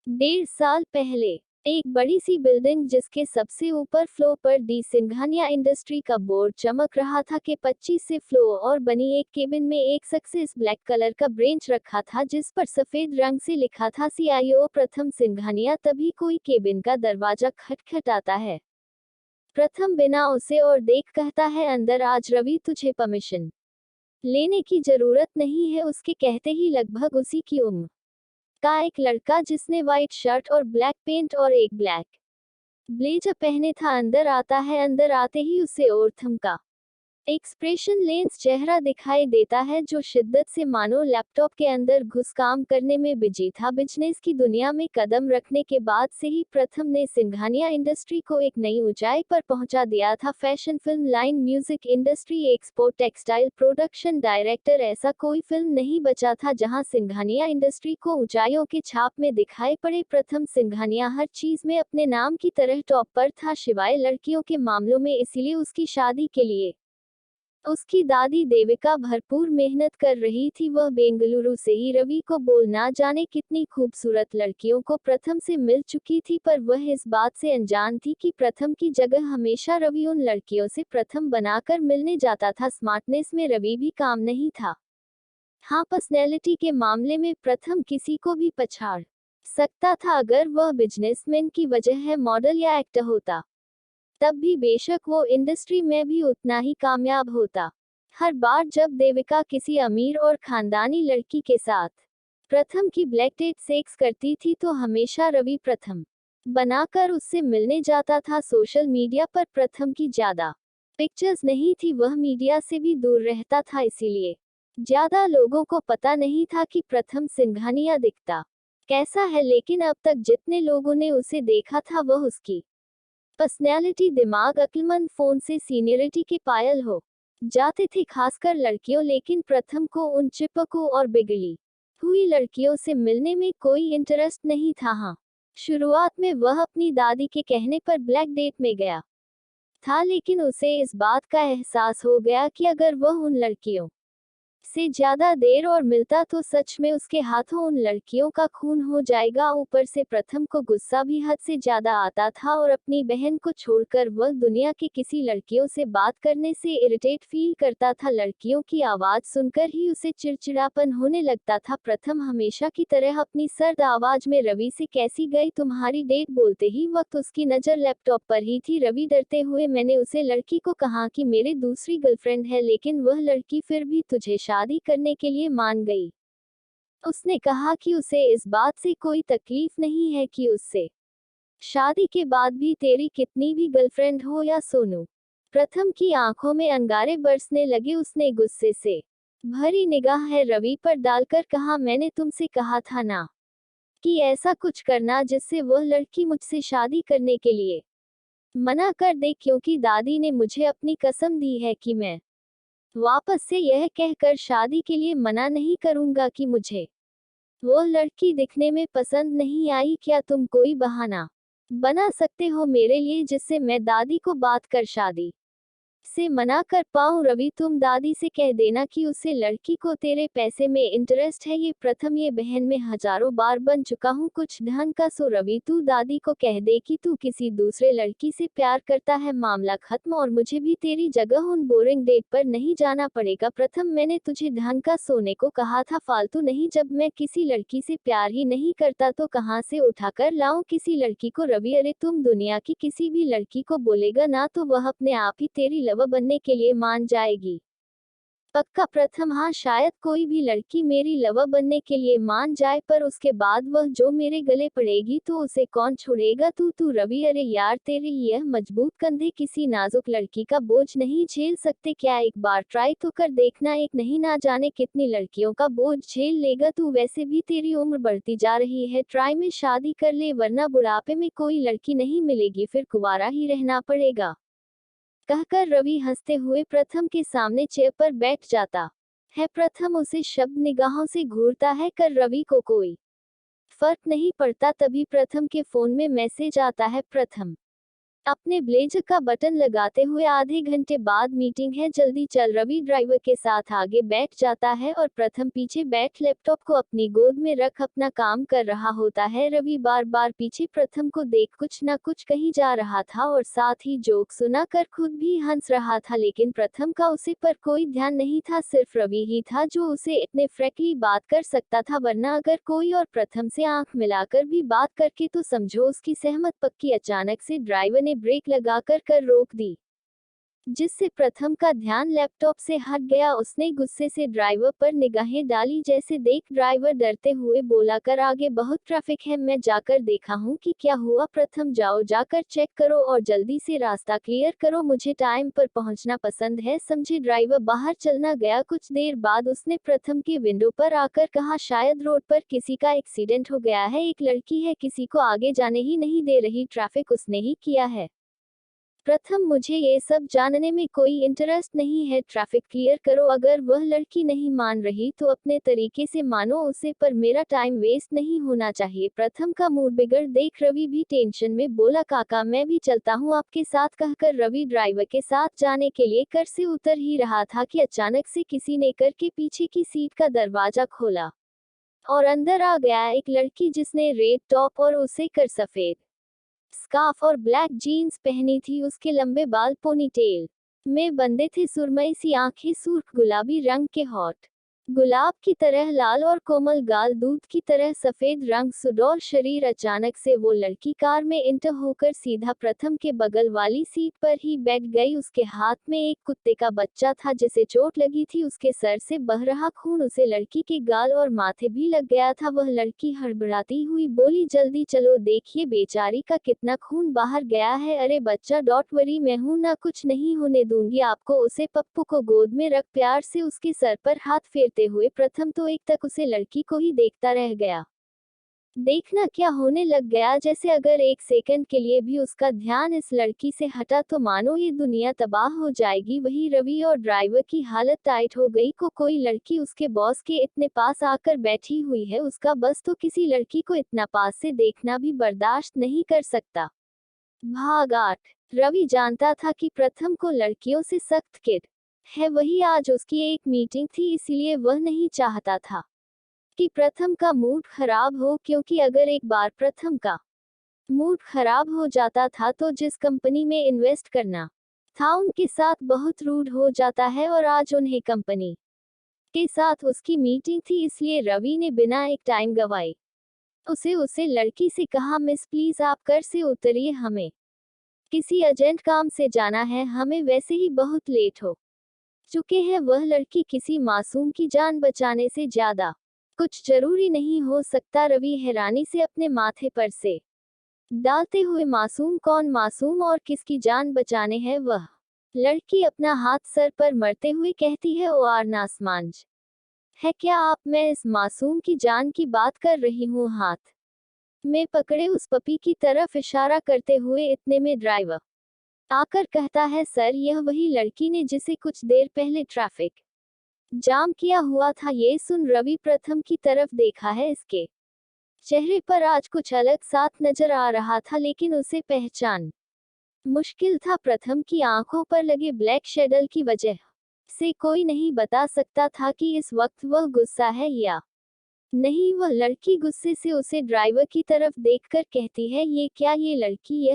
1.5 साल पहले एक बड़ी सी बिल्डिंग जिसके सबसे ऊपर फ्लोर पर दी सिंघानिया इंडस्ट्री का बोर्ड चमक रहा था के 25 से फ्लोर और बनी एक केबिन में एक सक्सेस ब्लैक कलर का ब्रेंच रखा था, जिस पर सफेद रंग से लिखा था CIO प्रथम सिंघानिया। तभी कोई केबिन का दरवाजा खटखटाता है। प्रथम बिना उसे और देख कहता है, अंदर आज रवि, तुझे परमिशन लेने की जरूरत नहीं है। उसके कहते ही लगभग उसी की उम्र का एक लड़का, जिसने व्हाइट शर्ट और ब्लैक पेंट और एक ब्लैक ब्लेजर पहने था, अंदर आता है। अंदर आते ही उसे और थमका एक्सप्रेशन लेंस चेहरा दिखाई देता है, जो शिद्दत से मानो लैपटॉप के अंदर घुस काम करने में बिजी था। बिजनेस की दुनिया में कदम रखने के बाद से ही प्रथम ने सिंघानिया इंडस्ट्री को एक नई ऊंचाई पर पहुंचा दिया था। Fashion, film line, music industry, export, textile, production, director, ऐसा कोई फिल्म नहीं बचा था जहां सिंघानिया इंडस्ट्री को ऊंचाइयों के छाप में दिखाई पड़े। प्रथम सिंघानिया हर चीज में अपने नाम की तरह टॉप पर था, सिवाय लड़कियों के मामलों में। इसीलिए उसकी शादी के लिए उसकी दादी देविका भरपूर मेहनत कर रही थी। वह बेंगलुरु से ही रवि को बोल ना जाने कितनी खूबसूरत लड़कियों को प्रथम से मिल चुकी थी, पर वह इस बात से अनजान थी कि प्रथम की जगह हमेशा रवि उन लड़कियों से प्रथम बनाकर मिलने जाता था। स्मार्टनेस में रवि भी काम नहीं था। हाँ, पर्सनैलिटी के मामले में प्रथम किसी को भी पछाड़ सकता था। अगर वह बिजनेसमैन की वजह है मॉडल या एक्टर होता, तब भी बेशक वो इंडस्ट्री में भी उतना ही कामयाब होता। हर बार जब देविका किसी अमीर और खानदानी लड़की के साथ प्रथम की ब्लैक डेट सेक्स करती थी तो हमेशा रवि प्रथम बनाकर उससे मिलने जाता था। सोशल मीडिया पर प्रथम की ज्यादा पिक्चर्स नहीं थी, वह मीडिया से भी दूर रहता था, इसीलिए ज्यादा लोगों को पता नहीं था कि प्रथम सिंघानिया दिखता कैसा है। लेकिन अब तक जितने लोगों ने उसे देखा था वह उसकी पर्सनैलिटी, दिमाग, अक्लमंद, फोन से सीनियरिटी के पायल हो जाते थे, खासकर लड़कियों। लेकिन प्रथम को उन चिपकू और बिगड़ी हुई लड़कियों से मिलने में कोई इंटरेस्ट नहीं था। हाँ, शुरुआत में वह अपनी दादी के कहने पर ब्लैक डेट में गया था, लेकिन उसे इस बात का एहसास हो गया कि अगर वह उन लड़कियों से ज्यादा देर और मिलता तो सच में उसके हाथों उन लड़कियों का खून हो जाएगा। ऊपर से प्रथम को गुस्सा भी हद से ज्यादा आता था और अपनी बहन को छोड़कर वह दुनिया के किसी लड़कियों से बात करने से इरिटेट फील करता था। लड़कियों की आवाज सुनकर ही उसे चिड़चिड़ापन होने लगता था। प्रथम हमेशा की तरह अपनी सर्द आवाज में, रवि से कैसी गई तुम्हारी डेट? बोलते ही वक्त उसकी नजर लैपटॉप पर ही थी। रवि डरते हुए, मैंने उसे लड़की को कहा कि मेरी दूसरी गर्लफ्रेंड है, लेकिन वह लड़की फिर भी तुझे शादी करने के लिए मान गई। उसने कहा कि उसे इस बात से कोई तकलीफ नहीं है कि उससे शादी के बाद भी तेरी कितनी भी गर्लफ्रेंड हो या सोनू। प्रथम की आंखों में अंगारे बरसने लगे। उसने गुस्से से भरी निगाह है रवि पर डालकर कहा, मैंने तुमसे कहा था ना कि ऐसा कुछ करना जिससे वह लड़की मुझसे शादी करने के लिए मना कर दे, क्योंकि दादी ने मुझे अपनी कसम दी है कि मैं वापस से यह कहकर शादी के लिए मना नहीं करूंगा कि मुझे वो लड़की दिखने में पसंद नहीं आई। क्या तुम कोई बहाना बना सकते हो मेरे लिए जिससे मैं दादी को बात कर शादी से मना कर पाऊं? रवि, तुम दादी से कह देना कि उसे लड़की को तेरे पैसे में इंटरेस्ट है। ये प्रथम, ये बहन में हजारों बार बन चुका हूँ कुछ ढंग का। सो रवि, तू दादी को कह दे कि तू किसी दूसरे लड़की से प्यार करता है, मामला खत्म, और मुझे भी तेरी जगह उन बोरिंग डेट पर नहीं जाना पड़ेगा। प्रथम, मैंने तुझे ढंग का सोने को कहा था, फालतू नहीं। जब मैं किसी लड़की से प्यार ही नहीं करता तो कहाँ से उठाकर लाऊं किसी लड़की को? रवि, अरे तुम दुनिया की किसी भी लड़की को बोलेगा ना तो वह अपने आप ही तेरी लवर बनने के लिए मान जाएगी। पक्का? प्रथम, हाँ, शायद कोई भी लड़की मेरी लवर बनने के लिए मान जाए, पर उसके बाद वह जो मेरे गले पड़ेगी तो उसे कौन छोड़ेगा? तू रवि, अरे यार, तेरे यह मजबूत कंधे किसी नाजुक लड़की का बोझ नहीं झेल सकते क्या? एक बार ट्राई तो कर देखना, एक नहीं ना जाने कितनी लड़कियों का बोझ झेल लेगा तू। वैसे भी तेरी उम्र बढ़ती जा रही है, ट्राई में शादी कर ले, वरना बुढ़ापे में कोई लड़की नहीं मिलेगी, फिर कुंवारा ही रहना पड़ेगा। कहकर रवि हंसते हुए प्रथम के सामने चेयर पर बैठ जाता है। प्रथम उसे शब्द निगाहों से घूरता है, कर रवि को कोई फर्क नहीं पड़ता। तभी प्रथम के फोन में मैसेज आता है। प्रथम अपने ब्लेजर का बटन लगाते हुए, आधे घंटे बाद मीटिंग है, जल्दी चल। रवि ड्राइवर के साथ आगे बैठ जाता है और प्रथम पीछे बैठ लैपटॉप को अपनी गोद में रख अपना काम कर रहा होता है। रवि बार बार पीछे प्रथम को देख कुछ न कुछ कही जा रहा था और साथ ही जोक सुना कर खुद भी हंस रहा था, लेकिन प्रथम का उसे पर कोई ध्यान नहीं था। सिर्फ रवि ही था जो उसे इतने फ्रैंकली बात कर सकता था, वरना अगर कोई और प्रथम से आंख मिलाकर भी बात करके तो समझो उसकी सहमत पक्की। अचानक से ड्राइवर ने ब्रेक लगाकर कर रोक दी, जिससे प्रथम का ध्यान लैपटॉप से हट गया। उसने गुस्से से ड्राइवर पर निगाहें डाली, जैसे देख ड्राइवर डरते हुए बोला, कर आगे बहुत ट्रैफिक है, मैं जाकर देखा हूँ कि क्या हुआ। प्रथम, जाओ, जाकर चेक करो और जल्दी से रास्ता क्लियर करो, मुझे टाइम पर पहुँचना पसंद है, समझे? ड्राइवर बाहर चलना गया। कुछ देर बाद उसने प्रथम के विंडो पर आकर कहा, शायद रोड पर किसी का एक्सीडेंट हो गया है, एक लड़की है, किसी को आगे जाने ही नहीं दे रही, ट्रैफिक उसने ही किया है। प्रथम, मुझे ये सब जानने में कोई इंटरेस्ट नहीं है, ट्रैफिक क्लियर करो। अगर वह लड़की नहीं मान रही तो अपने तरीके से मानो उसे, पर मेरा टाइम वेस्ट नहीं होना चाहिए। प्रथम का मूड बिगड़ देख रवि भी टेंशन में बोला, काका मैं भी चलता हूँ आपके साथ। कहकर रवि ड्राइवर के साथ जाने के लिए कर से उतर ही रहा था कि अचानक से किसी ने कर के पीछे की सीट का दरवाजा खोला और अंदर आ गया एक लड़की, जिसने रेड टॉप और उसे कर सफेद स्कार्फ और ब्लैक जीन्स पहनी थी। उसके लंबे बाल पोनीटेल में बंधे थे, सुरमई सी आंखें, सुर्ख गुलाबी रंग के हॉट गुलाब की तरह लाल और कोमल गाल, दूध की तरह सफेद रंग, सुडौल शरीर। अचानक से वो लड़की कार में इंटर होकर सीधा प्रथम के बगल वाली सीट पर ही बैठ गई। उसके हाथ में एक कुत्ते का बच्चा था जिसे चोट लगी थी, उसके सर से बह रहा खून उसे लड़की के गाल और माथे भी लग गया था। वह लड़की हड़बड़ाती हुई बोली, जल्दी चलो, देखिए बेचारी का कितना खून बाहर गया है। अरे बच्चा, डोंट वरी, मैं हूं ना, कुछ नहीं होने दूंगी आपको। उसे पप्पू को गोद में रख प्यार से उसके सर पर हाथ फेरते हुए प्रथम तो एक तक उसे लड़की को ही देखता रह गया। देखना क्या होने लग गया, जैसे अगर एक सेकंड के लिए भी उसका ध्यान इस लड़की से हटा तो मानो ये दुनिया तबाह हो जाएगी। वही रवि और ड्राइवर की हालत टाइट हो गई। कोई लड़की उसके बॉस के इतने पास आकर बैठी हुई है, उसका बस तो किसी लड़की को इतना पास से देखना भी बर्दाश्त नहीं कर सकता। भाग 8। रवि जानता था कि प्रथम को लड़कियों से सख्त किड है, वही आज उसकी एक मीटिंग थी, इसलिए वह नहीं चाहता था कि प्रथम का मूड खराब हो, क्योंकि अगर एक बार प्रथम का मूड खराब हो जाता था तो जिस कंपनी में इन्वेस्ट करना था उनके साथ बहुत रूड हो जाता है, और आज उन्हें कंपनी के साथ उसकी मीटिंग थी, इसलिए रवि ने बिना एक टाइम गवाए उसे लड़की से कहा, मिस प्लीज आप कर से उतरिए, हमें किसी अर्जेंट काम से जाना है, हमें वैसे ही बहुत लेट हो चुके हैं। वह लड़की किसी मासूम की जान बचाने से ज्यादा कुछ जरूरी नहीं हो सकता। रवि हैरानी से अपने माथे पर से डालते हुए मासूम कौन मासूम और किसकी जान बचाने है वह। लड़की अपना हाथ सर पर मरते हुए कहती है ओ आर नासमांज है क्या आप, मैं इस मासूम की जान की बात कर रही हूँ। हाथ में पकड़े उस पपी की तरफ इशारा करते हुए इतने में ड्राइवर आकर कहता है सर यह वही लड़की ने जिसे कुछ देर पहले ट्रैफिक जाम किया हुआ था। ये सुन रवि प्रथम की तरफ देखा है। इसके चेहरे पर आज कुछ अलग साथ नजर आ रहा था, लेकिन उसे पहचान मुश्किल था। प्रथम की आंखों पर लगे ब्लैक शेडल की वजह से कोई नहीं बता सकता था कि इस वक्त वह गुस्सा है या नहीं। वह लड़की गुस्से से उसे ड्राइवर की तरफ देखकर कहती है ये क्या, यह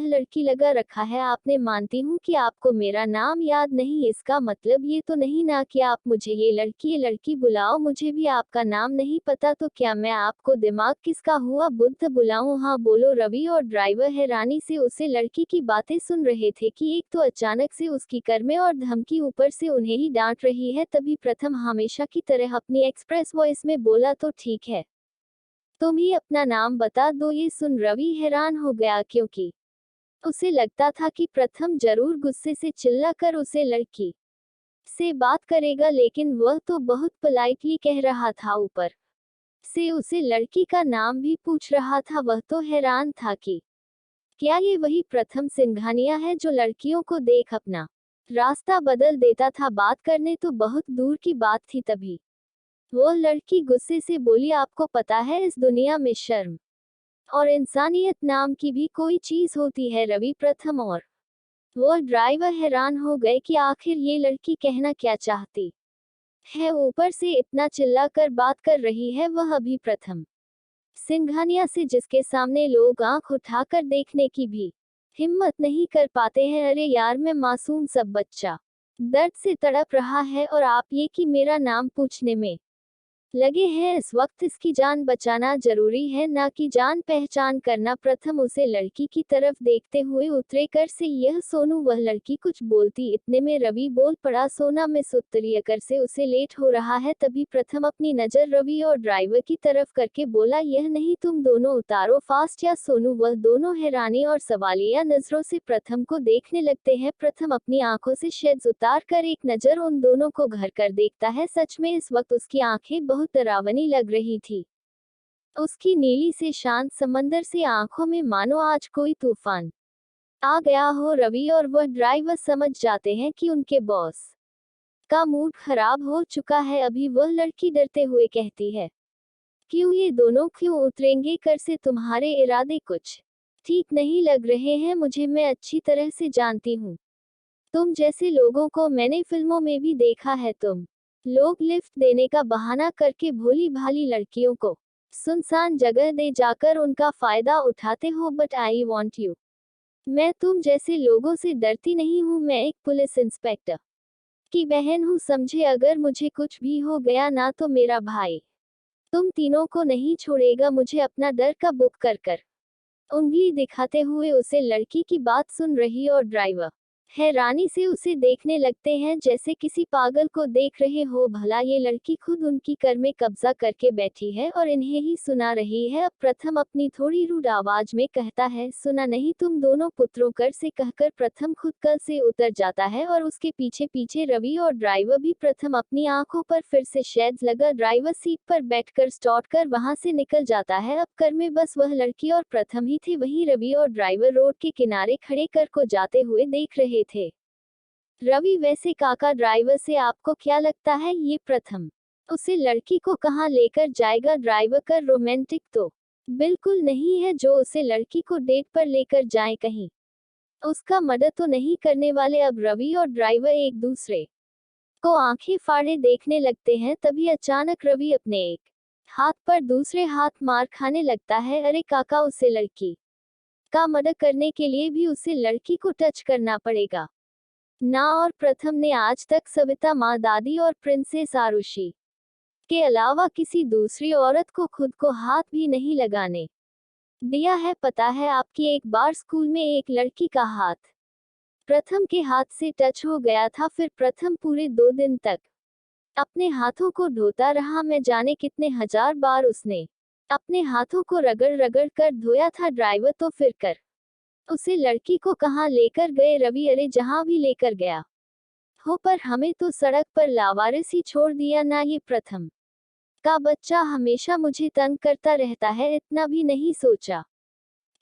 लड़की लगा रखा है आपने। मानती हूँ कि आपको मेरा नाम याद नहीं, इसका मतलब ये तो नहीं ना कि आप मुझे ये लड़की बुलाओ। मुझे भी आपका नाम नहीं पता, तो क्या मैं आपको दिमाग किसका हुआ बुद्ध बुलाऊं। हाँ बोलो। रवि और ड्राइवर हैरानी से उसे लड़की की बातें सुन रहे थे कि एक तो अचानक से उसकी कर्मे और धमकी, ऊपर से उन्हें ही डांट रही है। तभी प्रथम हमेशा की तरह अपनी एक्सप्रेस वॉइस में बोला तो ठीक है, तुम ही अपना नाम बता दो। ये सुन रवि हैरान हो गया, क्योंकि उसे लगता था कि प्रथम जरूर गुस्से से चिल्लाकर उसे लड़की से बात करेगा, लेकिन वह तो बहुत पोलाइटली कह रहा था। ऊपर से उसे लड़की का नाम भी पूछ रहा था। वह तो हैरान था कि क्या ये वही प्रथम सिंघानिया है जो लड़कियों को देख अपना रास्ता बदल देता था। बात करने तो बहुत दूर की बात थी। तभी वो लड़की गुस्से से बोली आपको पता है इस दुनिया में शर्म और इंसानियत नाम की भी कोई चीज होती है। रवि प्रथम और वो ड्राइवर हैरान हो गए कि आखिर ये लड़की कहना क्या चाहती है। ऊपर से इतना चिल्लाकर बात कर रही है वह अभी प्रथम सिंघानिया से, जिसके सामने लोग आंख उठाकर देखने की भी हिम्मत नहीं कर पाते हैं। अरे यार, मैं मासूम सब बच्चा दर्द से तड़प रहा है और आप ये कि मेरा नाम पूछने में लगे हैं। इस वक्त इसकी जान बचाना जरूरी है, ना कि जान पहचान करना। प्रथम उसे लड़की की तरफ देखते हुए उतरे कर से यह सोनू। वह लड़की कुछ बोलती, इतने में रवि बोल पड़ा सोना मिस उत्तरीय कर से, उसे लेट हो रहा है। तभी प्रथम अपनी नजर रवि और ड्राइवर की तरफ करके बोला यह नहीं, तुम दोनों उतारो फास्ट या सोनू। वह दोनों हैरानी और सवालिया नजरों से प्रथम को देखने लगते हैं। प्रथम अपनी आंखों से शेड्स उतार कर एक नजर उन दोनों को घर कर देखता है। सच में इस वक्त उसकी आंखें बहुत डरावनी लग रही थी। उसकी नीली से शांत समंदर से आंखों में मानो आज कोई तूफान आ गया हो। रवि और वह ड्राइवर समझ जाते हैं कि उनके बॉस का मूड खराब हो चुका है। अभी वह लड़की डरते हुए कहती है क्यों, ये दोनों क्यों उतरेंगे कर से, तुम्हारे इरादे कुछ ठीक नहीं लग रहे हैं मुझे। मैं अच्छी तरह से जानती हूँ तुम जैसे लोगों को, मैंने फिल्मों में भी देखा है। तुम लोग लिफ्ट देने का बहाना करके भोली भाली लड़कियों को सुनसान जगह दे जाकर उनका फायदा उठाते हो। बट आई वॉन्ट यू, मैं तुम जैसे लोगों से डरती नहीं हूँ। मैं एक पुलिस इंस्पेक्टर की बहन हूँ, समझे। अगर मुझे कुछ भी हो गया ना तो मेरा भाई तुम तीनों को नहीं छोड़ेगा। मुझे अपना डर का बुक कर उंगली दिखाते हुए उसे लड़की की बात सुन रही और ड्राइवर हैरानी से उसे देखने लगते हैं जैसे किसी पागल को देख रहे हो। भला ये लड़की खुद उनकी कर में कब्जा करके बैठी है और इन्हें ही सुना रही है। अब प्रथम अपनी थोड़ी रूड आवाज में कहता है सुना नहीं तुम दोनों पुत्रों कर से, कहकर प्रथम खुद कल से उतर जाता है और उसके पीछे पीछे रवि और ड्राइवर भी। प्रथम अपनी आंखों पर फिर से शेड्स लगा ड्राइवर सीट पर बैठकर स्टार्ट कर वहां से निकल जाता है। अब कर में बस वह लड़की और प्रथम ही थे। वहीं रवि और ड्राइवर रोड के किनारे खड़े कर को जाते हुए देख रहे थे। रवि वैसे काका ड्राइवर से आपको क्या लगता है ये प्रथम उसे लड़की को कहाँ लेकर जाएगा। ड्राइवर कर रोमांटिक तो बिल्कुल नहीं है जो उसे लड़की को डेट पर लेकर जाए, कहीं उसका मर्डर तो नहीं करने वाले। अब रवि और ड्राइवर एक दूसरे को आंखें फाड़े देखने लगते हैं। तभी अचानक रवि अपने एक हाथ पर दूसरे हाथ मार खाने लगता है। अरे काका, उसे लड़की का मर्डर करने के लिए भी उसे लड़की को टच करना पड़ेगा ना। और प्रथम ने आज तक सविता माँ, दादी और प्रिंसेस आरुषि के अलावा किसी दूसरी औरत को खुद को हाथ भी नहीं लगाने दिया है। पता है आपकी, एक बार स्कूल में एक लड़की का हाथ प्रथम के हाथ से टच हो गया था। फिर प्रथम पूरे 2 दिन तक अपने हाथों को धोता रहा। मैं जाने कितने हजार बार उसने अपने हाथों को रगड़ रगड़ कर धोया था ड्राइवर, तो फिर कर उसे लड़की को कहाँ लेकर गए रवि? अरे जहाँ भी लेकर गया हो, पर हमें तो सड़क पर लावारिस ही छोड़ दिया ना। ये प्रथम का बच्चा हमेशा मुझे तंग करता रहता है, इतना भी नहीं सोचा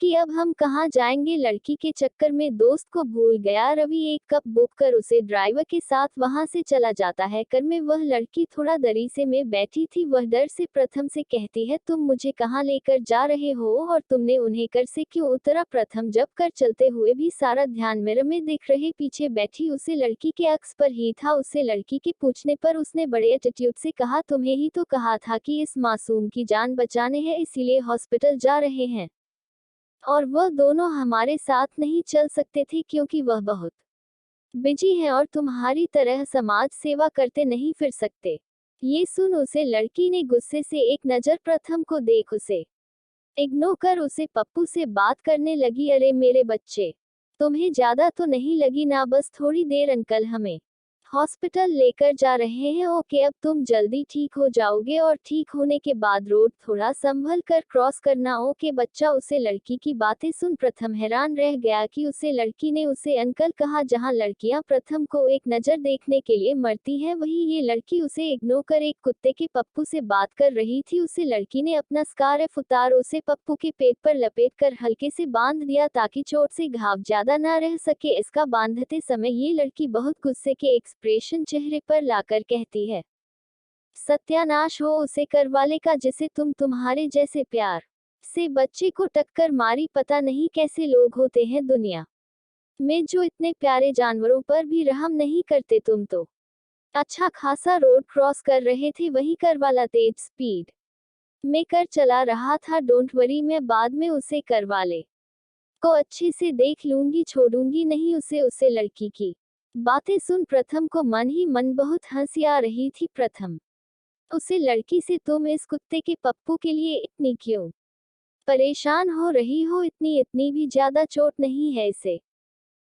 कि अब हम कहाँ जाएंगे। लड़की के चक्कर में दोस्त को भूल गया रवि। एक कप बुक कर उसे ड्राइवर के साथ वहां से चला जाता है। कर में वह लड़की थोड़ा दरीसे में बैठी थी। वह डर से प्रथम से कहती है, तुम मुझे कहाँ लेकर जा रहे हो और तुमने उन्हें कर से क्यों उतरा? प्रथम जब कर चलते हुए भी सारा ध्यान मिरर में दिख रहे पीछे बैठी उसे लड़की के अक्स पर ही था। उसे लड़की के पूछने पर उसने बड़े एटीट्यूड से कहा, तुम्हें ही तो कहा था कि इस मासूम की जान बचाने है, इसीलिए हॉस्पिटल जा रहे हैं और वह दोनों हमारे साथ नहीं चल सकते थे क्योंकि वह बहुत बिजी है और तुम्हारी तरह समाज सेवा करते नहीं फिर सकते। ये सुन उसे लड़की ने गुस्से से एक नजर प्रथम को देख उसे इग्नोर कर उसे पप्पू से बात करने लगी। अरे मेरे बच्चे, तुम्हें ज्यादा तो नहीं लगी ना? बस थोड़ी देर, अंकल हमें हॉस्पिटल लेकर जा रहे हैं। ओके, अब तुम जल्दी ठीक हो जाओगे और ठीक होने के बाद रोड थोड़ा संभल कर क्रॉस करना। ओके बच्चा। उसे लड़की की बातें सुन प्रथम हैरान रह गया कि उसे लड़की ने उसे अंकल कहा। जहां लड़कियां प्रथम को एक नजर देखने के लिए मरती हैं, वहीं ये लड़की उसे इग्नोर कर एक कुत्ते के पप्पू से बात कर रही थी। उसे लड़की ने अपना स्कार्फ उतार उसे पप्पू के पेट पर लपेट कर हल्के से बांध दिया ताकि चोट से घाव ज्यादा ना रह सके। इसका बांधते समय ये लड़की बहुत गुस्से के एक्सप्रेशन चेहरे पर लाकर कहती है, सत्यानाश हो उसे करवाले का जिसे तुम्हारे जैसे प्यार से बच्चे को टक्कर मारी। पता नहीं कैसे लोग होते हैं दुनिया में जो इतने प्यारे जानवरों पर भी रहम नहीं करते। तुम तो अच्छा खासा रोड क्रॉस कर रहे थे, वही करवाला तेज स्पीड में कर चला रहा था। डोंट वरी, मैं बाद में उसे करवाले को अच्छे से देख लूंगी, छोड़ूंगी नहीं उसे लड़की की बातें सुन प्रथम को मन ही मन बहुत हंसी आ रही थी। प्रथम उसे लड़की से, तुम इस कुत्ते के पप्पू के लिए इतनी क्यों परेशान हो रही हो? इतनी भी ज्यादा चोट नहीं है इसे।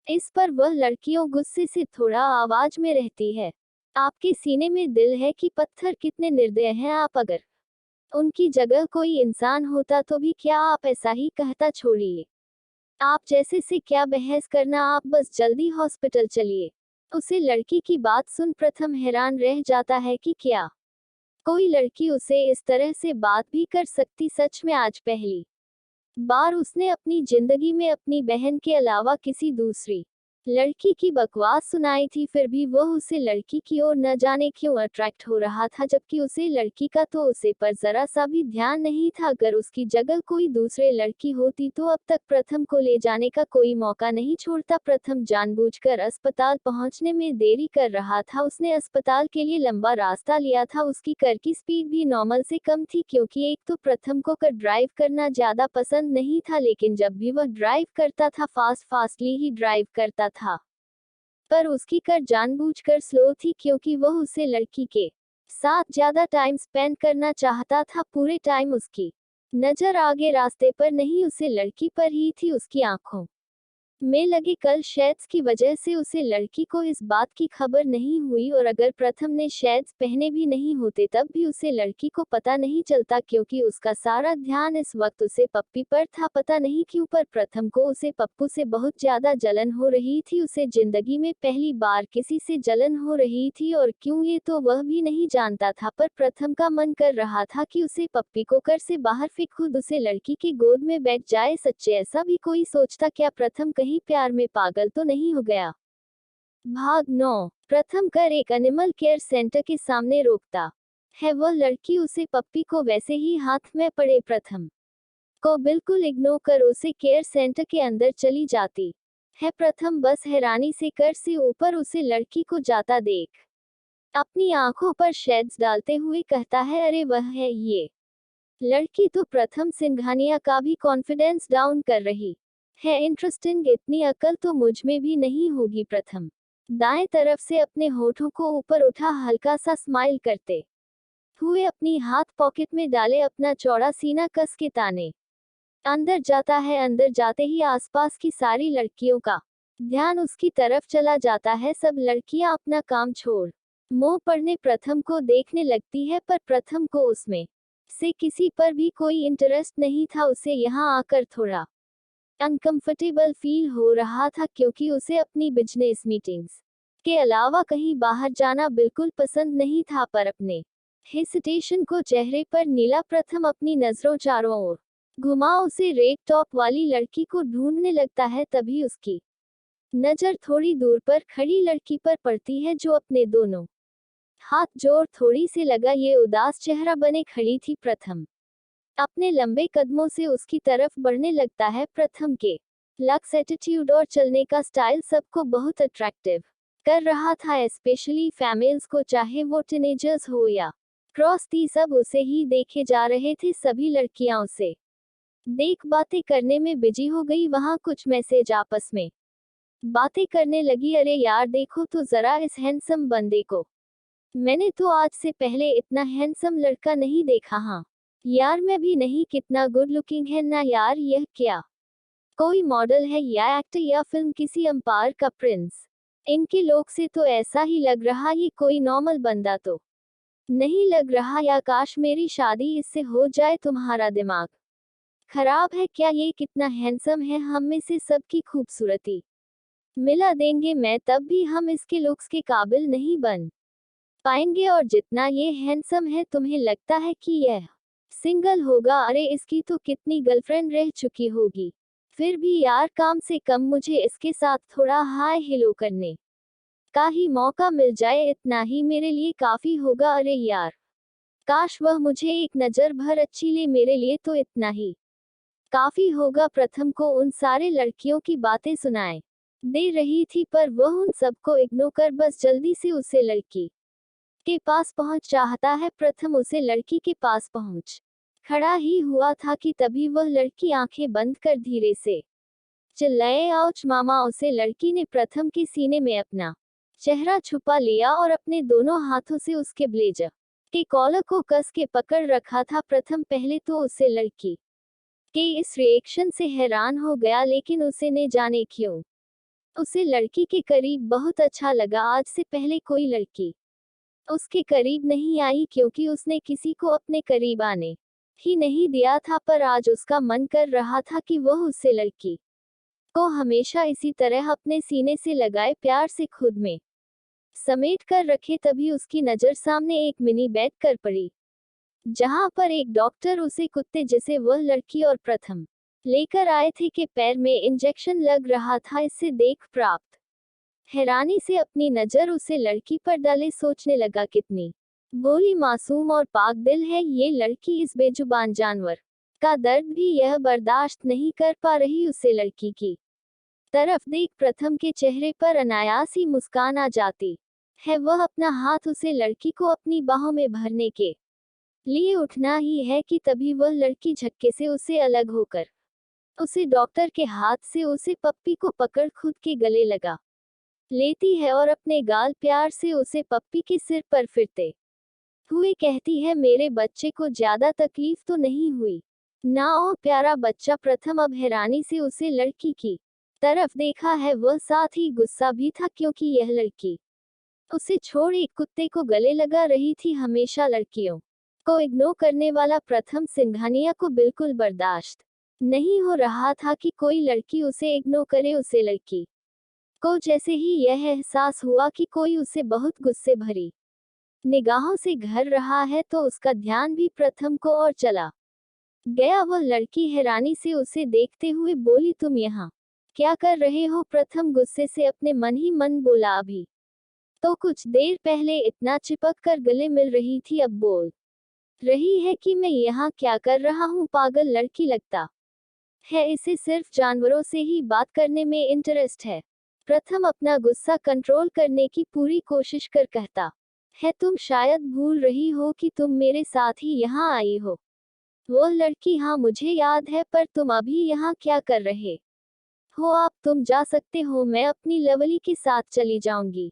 इस पर वह लड़कियों गुस्से से थोड़ा आवाज में रहती है, आपके सीने में दिल है कि पत्थर? कितने निर्दय हैं आप। अगर उनकी जगह कोई इंसान होता तो भी क्या आप ऐसा ही कहता? छोड़िए आप जैसे से क्या बहस करना, आप बस जल्दी हॉस्पिटल चलिए। उसे लड़की की बात सुन प्रथम हैरान रह जाता है कि क्या कोई लड़की उसे इस तरह से बात भी कर सकती? सच में आज पहली बार उसने अपनी जिंदगी में अपनी बहन के अलावा किसी दूसरी लड़की की बकवास सुनाई थी। फिर भी वह उसे लड़की की ओर न जाने क्यों अट्रैक्ट हो रहा था, जबकि उसे लड़की का तो उसे पर जरा सा भी ध्यान नहीं था। अगर उसकी जगह कोई दूसरे लड़की होती तो अब तक प्रथम को ले जाने का कोई मौका नहीं छोड़ता। प्रथम जानबूझकर अस्पताल पहुंचने में देरी कर रहा था। उसने अस्पताल के लिए लंबा रास्ता लिया था। उसकी कर की स्पीड भी नॉर्मल से कम थी, क्योंकि एक तो प्रथम को कर ड्राइव करना ज्यादा पसंद नहीं था, लेकिन जब भी वह ड्राइव करता था फास्टली ही ड्राइव करता था। पर उसकी कर जानबूझकर स्लो थी, क्योंकि वह उसे लड़की के साथ ज्यादा टाइम स्पेंड करना चाहता था। पूरे टाइम उसकी नजर आगे रास्ते पर नहीं, उसे लड़की पर ही थी। उसकी आंखों में लगे कल शेड्स की वजह से उसे लड़की को इस बात की खबर नहीं हुई, और अगर प्रथम ने शेड्स पहने भी नहीं होते तब भी उसे लड़की को पता नहीं चलता, क्योंकि उसका सारा ध्यान इस वक्त उसे पप्पी पर था। पता नहीं क्यों, पर प्रथम को उसे पप्पू से बहुत ज्यादा जलन हो रही थी। उसे जिंदगी में पहली बार किसी से जलन हो रही थी, और क्यों ये तो वह भी नहीं जानता था, पर प्रथम का मन कर रहा था कि उसे पप्पी को कर से बाहर फेंक खुद उसे लड़की की गोद में बैठ जाए। सच्चे ऐसा भी कोई सोचता क्या? प्रथम कहीं प्यार में पागल तो नहीं हो गया? भाग 9। प्रथम कर एक एनिमल केयर सेंटर के सामने रोकता है। वह लड़की उसे पप्पी को वैसे ही हाथ में पड़े प्रथम को बिल्कुल इग्नोर कर उसे केयर सेंटर के अंदर चली जाती है। प्रथम बस हैरानी से कर से ऊपर उसे लड़की को जाता देख अपनी आंखों पर शेड्स डालते हुए कहता है, अरे वह है ये लड़की तो। प्रथम सिंघानिया का भी कॉन्फिडेंस डाउन कर रही है। इंटरेस्टिंग, इतनी अकल तो मुझ में भी नहीं होगी। प्रथम दाएं तरफ से अपने होठों को ऊपर उठा हल्का सा स्माइल करते हुए अपनी हाथ पॉकेट में डाले अपना चौड़ा सीना कस के ताने अंदर जाता है। अंदर जाते ही आसपास की सारी लड़कियों का ध्यान उसकी तरफ चला जाता है। सब लड़कियां अपना काम छोड़ मुंह पड़ने प्रथम को देखने लगती है, पर प्रथम को उसमें से किसी पर भी कोई इंटरेस्ट नहीं था। उसे यहाँ आकर थोड़ा अनकंफर्टेबल फील हो रहा था क्योंकि उसे अपनी बिजनेस मीटिंग्स के अलावा कहीं बाहर जाना बिल्कुल पसंद नहीं था। पर अपने हेसिटेशन को चेहरे पर नीला प्रथम अपनी नजरों चारों ओर घुमा उसे रेड टॉप वाली लड़की को ढूंढने लगता है। तभी उसकी नजर थोड़ी दूर पर खड़ी लड़की पर पड़ती है जो अपने दोनों हाथ जोड़ थोड़ी सी लगा ये उदास चेहरा बने खड़ी थी। प्रथम अपने लंबे कदमों से उसकी तरफ बढ़ने लगता है। प्रथम के लक्स एटीट्यूड और चलने का स्टाइल सबको बहुत अट्रैक्टिव कर रहा था, स्पेशली फैमिल्स को, चाहे वो टीनेजर्स हो या क्रॉस थी, सब उसे ही देखे जा रहे थे। सभी लड़कियां उसे देख बातें करने में बिजी हो गई। वहां कुछ मैसेज आपस में बातें करने लगी। अरे यार देखो तो जरा इस हैंडसम बंदे को, मैंने तो आज से पहले इतना हैंडसम लड़का नहीं देखा। हाँ यार मैं भी नहीं, कितना गुड लुकिंग है ना यार। यह क्या कोई मॉडल है या एक्टर या फिल्म किसी अंपायर का प्रिंस? इनके लोग से तो ऐसा ही लग रहा ये कोई नॉर्मल बंदा तो नहीं लग रहा। या काश मेरी शादी इससे हो जाए। तुम्हारा दिमाग खराब है क्या? ये कितना हैंडसम है, हम में से सबकी खूबसूरती मिला देंगे मैं तब भी हम इसके लुक्स के काबिल नहीं बन पाएंगे। और जितना ये हैंडसम है तुम्हें लगता है कि यह सिंगल होगा? अरे इसकी तो कितनी गर्लफ्रेंड रह चुकी होगी। फिर भी यार कम से कम मुझे इसके साथ थोड़ा हाय हेलो करने का ही मौका मिल जाए, इतना ही मेरे लिए काफी होगा। अरे यार काश वह मुझे एक नजर भर अच्छी ले, मेरे लिए तो इतना ही काफी होगा। प्रथम को उन सारे लड़कियों की बातें सुनाए दे रही थी पर वह उन सबको इग्नोर कर बस जल्दी से उसे लड़की के पास पहुंच चाहता है। प्रथम उसे लड़की के पास पहुंच खड़ा ही हुआ था कि तभी वह लड़की आंखें बंद कर धीरे से चिल्लाए, आउच मामा। उसे लड़की ने प्रथम के सीने में अपना चेहरा छुपा लिया और अपने दोनों हाथों से उसके ब्लेजर के कॉलर को कस के पकड़ रखा था। प्रथम पहले तो उसे लड़की के इस रिएक्शन से हैरान हो गया, लेकिन उसे न जाने क्यों उसे लड़की के करीब बहुत अच्छा लगा। आज से पहले कोई लड़की उसके करीब नहीं आई क्योंकि उसने किसी को अपने करीब आने ही नहीं दिया था, पर आज उसका मन कर रहा था कि वह उससे लड़की को हमेशा इसी तरह अपने सीने से लगाए, प्यार से खुद में समेट कर रखे। तभी उसकी नजर सामने एक मिनी बेड कर पड़ी जहां पर एक डॉक्टर उसे कुत्ते जिसे वह लड़की और प्रथम लेकर आए थे के पैर में इंजेक्शन लग रहा था। इससे देख प्राप्त हैरानी से अपनी नजर उसे लड़की पर डाले सोचने लगा कितनी भोली मासूम और पाक दिल है ये लड़की। इस बेजुबान जानवर का दर्द भी यह बर्दाश्त नहीं कर पा रही। उसे लड़की की तरफ देख प्रथम के चेहरे पर अनायास ही मुस्कान आ जाती है। वह अपना हाथ उसे लड़की को अपनी बाहों में भरने के लिए उठना ही है कि तभी वह लड़की झटके से उसे अलग होकर उसे डॉक्टर के हाथ से उसे पप्पी को पकड़ खुद के गले लगा लेती है और अपने गाल प्यार से उसे पप्पी के सिर पर फिरते हुए कहती है, मेरे बच्चे को ज्यादा तकलीफ तो नहीं हुई ना? ओ प्यारा बच्चा। प्रथम अब हैरानी से उसे लड़की की तरफ देखा है। वह साथ ही गुस्सा भी था क्योंकि यह लड़की उसे छोड़ एक कुत्ते को गले लगा रही थी। हमेशा लड़कियों को इग्नोर करने वाला प्रथम सिंघानिया को बिल्कुल बर्दाश्त नहीं हो रहा था कि कोई लड़की उसे इग्नोर करे। उसे लड़की को जैसे ही यह एहसास हुआ कि कोई उसे बहुत गुस्से भरी निगाहों से घर रहा है तो उसका ध्यान भी प्रथम को और चला गया। वह लड़की हैरानी से उसे देखते हुए बोली, तुम यहाँ क्या कर रहे हो? प्रथम गुस्से से अपने मन ही मन बोला, अभी तो कुछ देर पहले इतना चिपक कर गले मिल रही थी, अब बोल रही है कि मैं यहाँ क्या कर रहा हूँ? पागल लड़की लगता है इसे सिर्फ जानवरों से ही बात करने में इंटरेस्ट है। प्रथम अपना गुस्सा कंट्रोल करने की पूरी कोशिश कर कहता है, तुम शायद भूल रही हो कि तुम मेरे साथ ही यहाँ आई हो। वह लड़की, हाँ मुझे याद है, पर तुम अभी यहाँ क्या कर रहे हो? आप तुम जा सकते हो, मैं अपनी लवली के साथ चली जाऊंगी।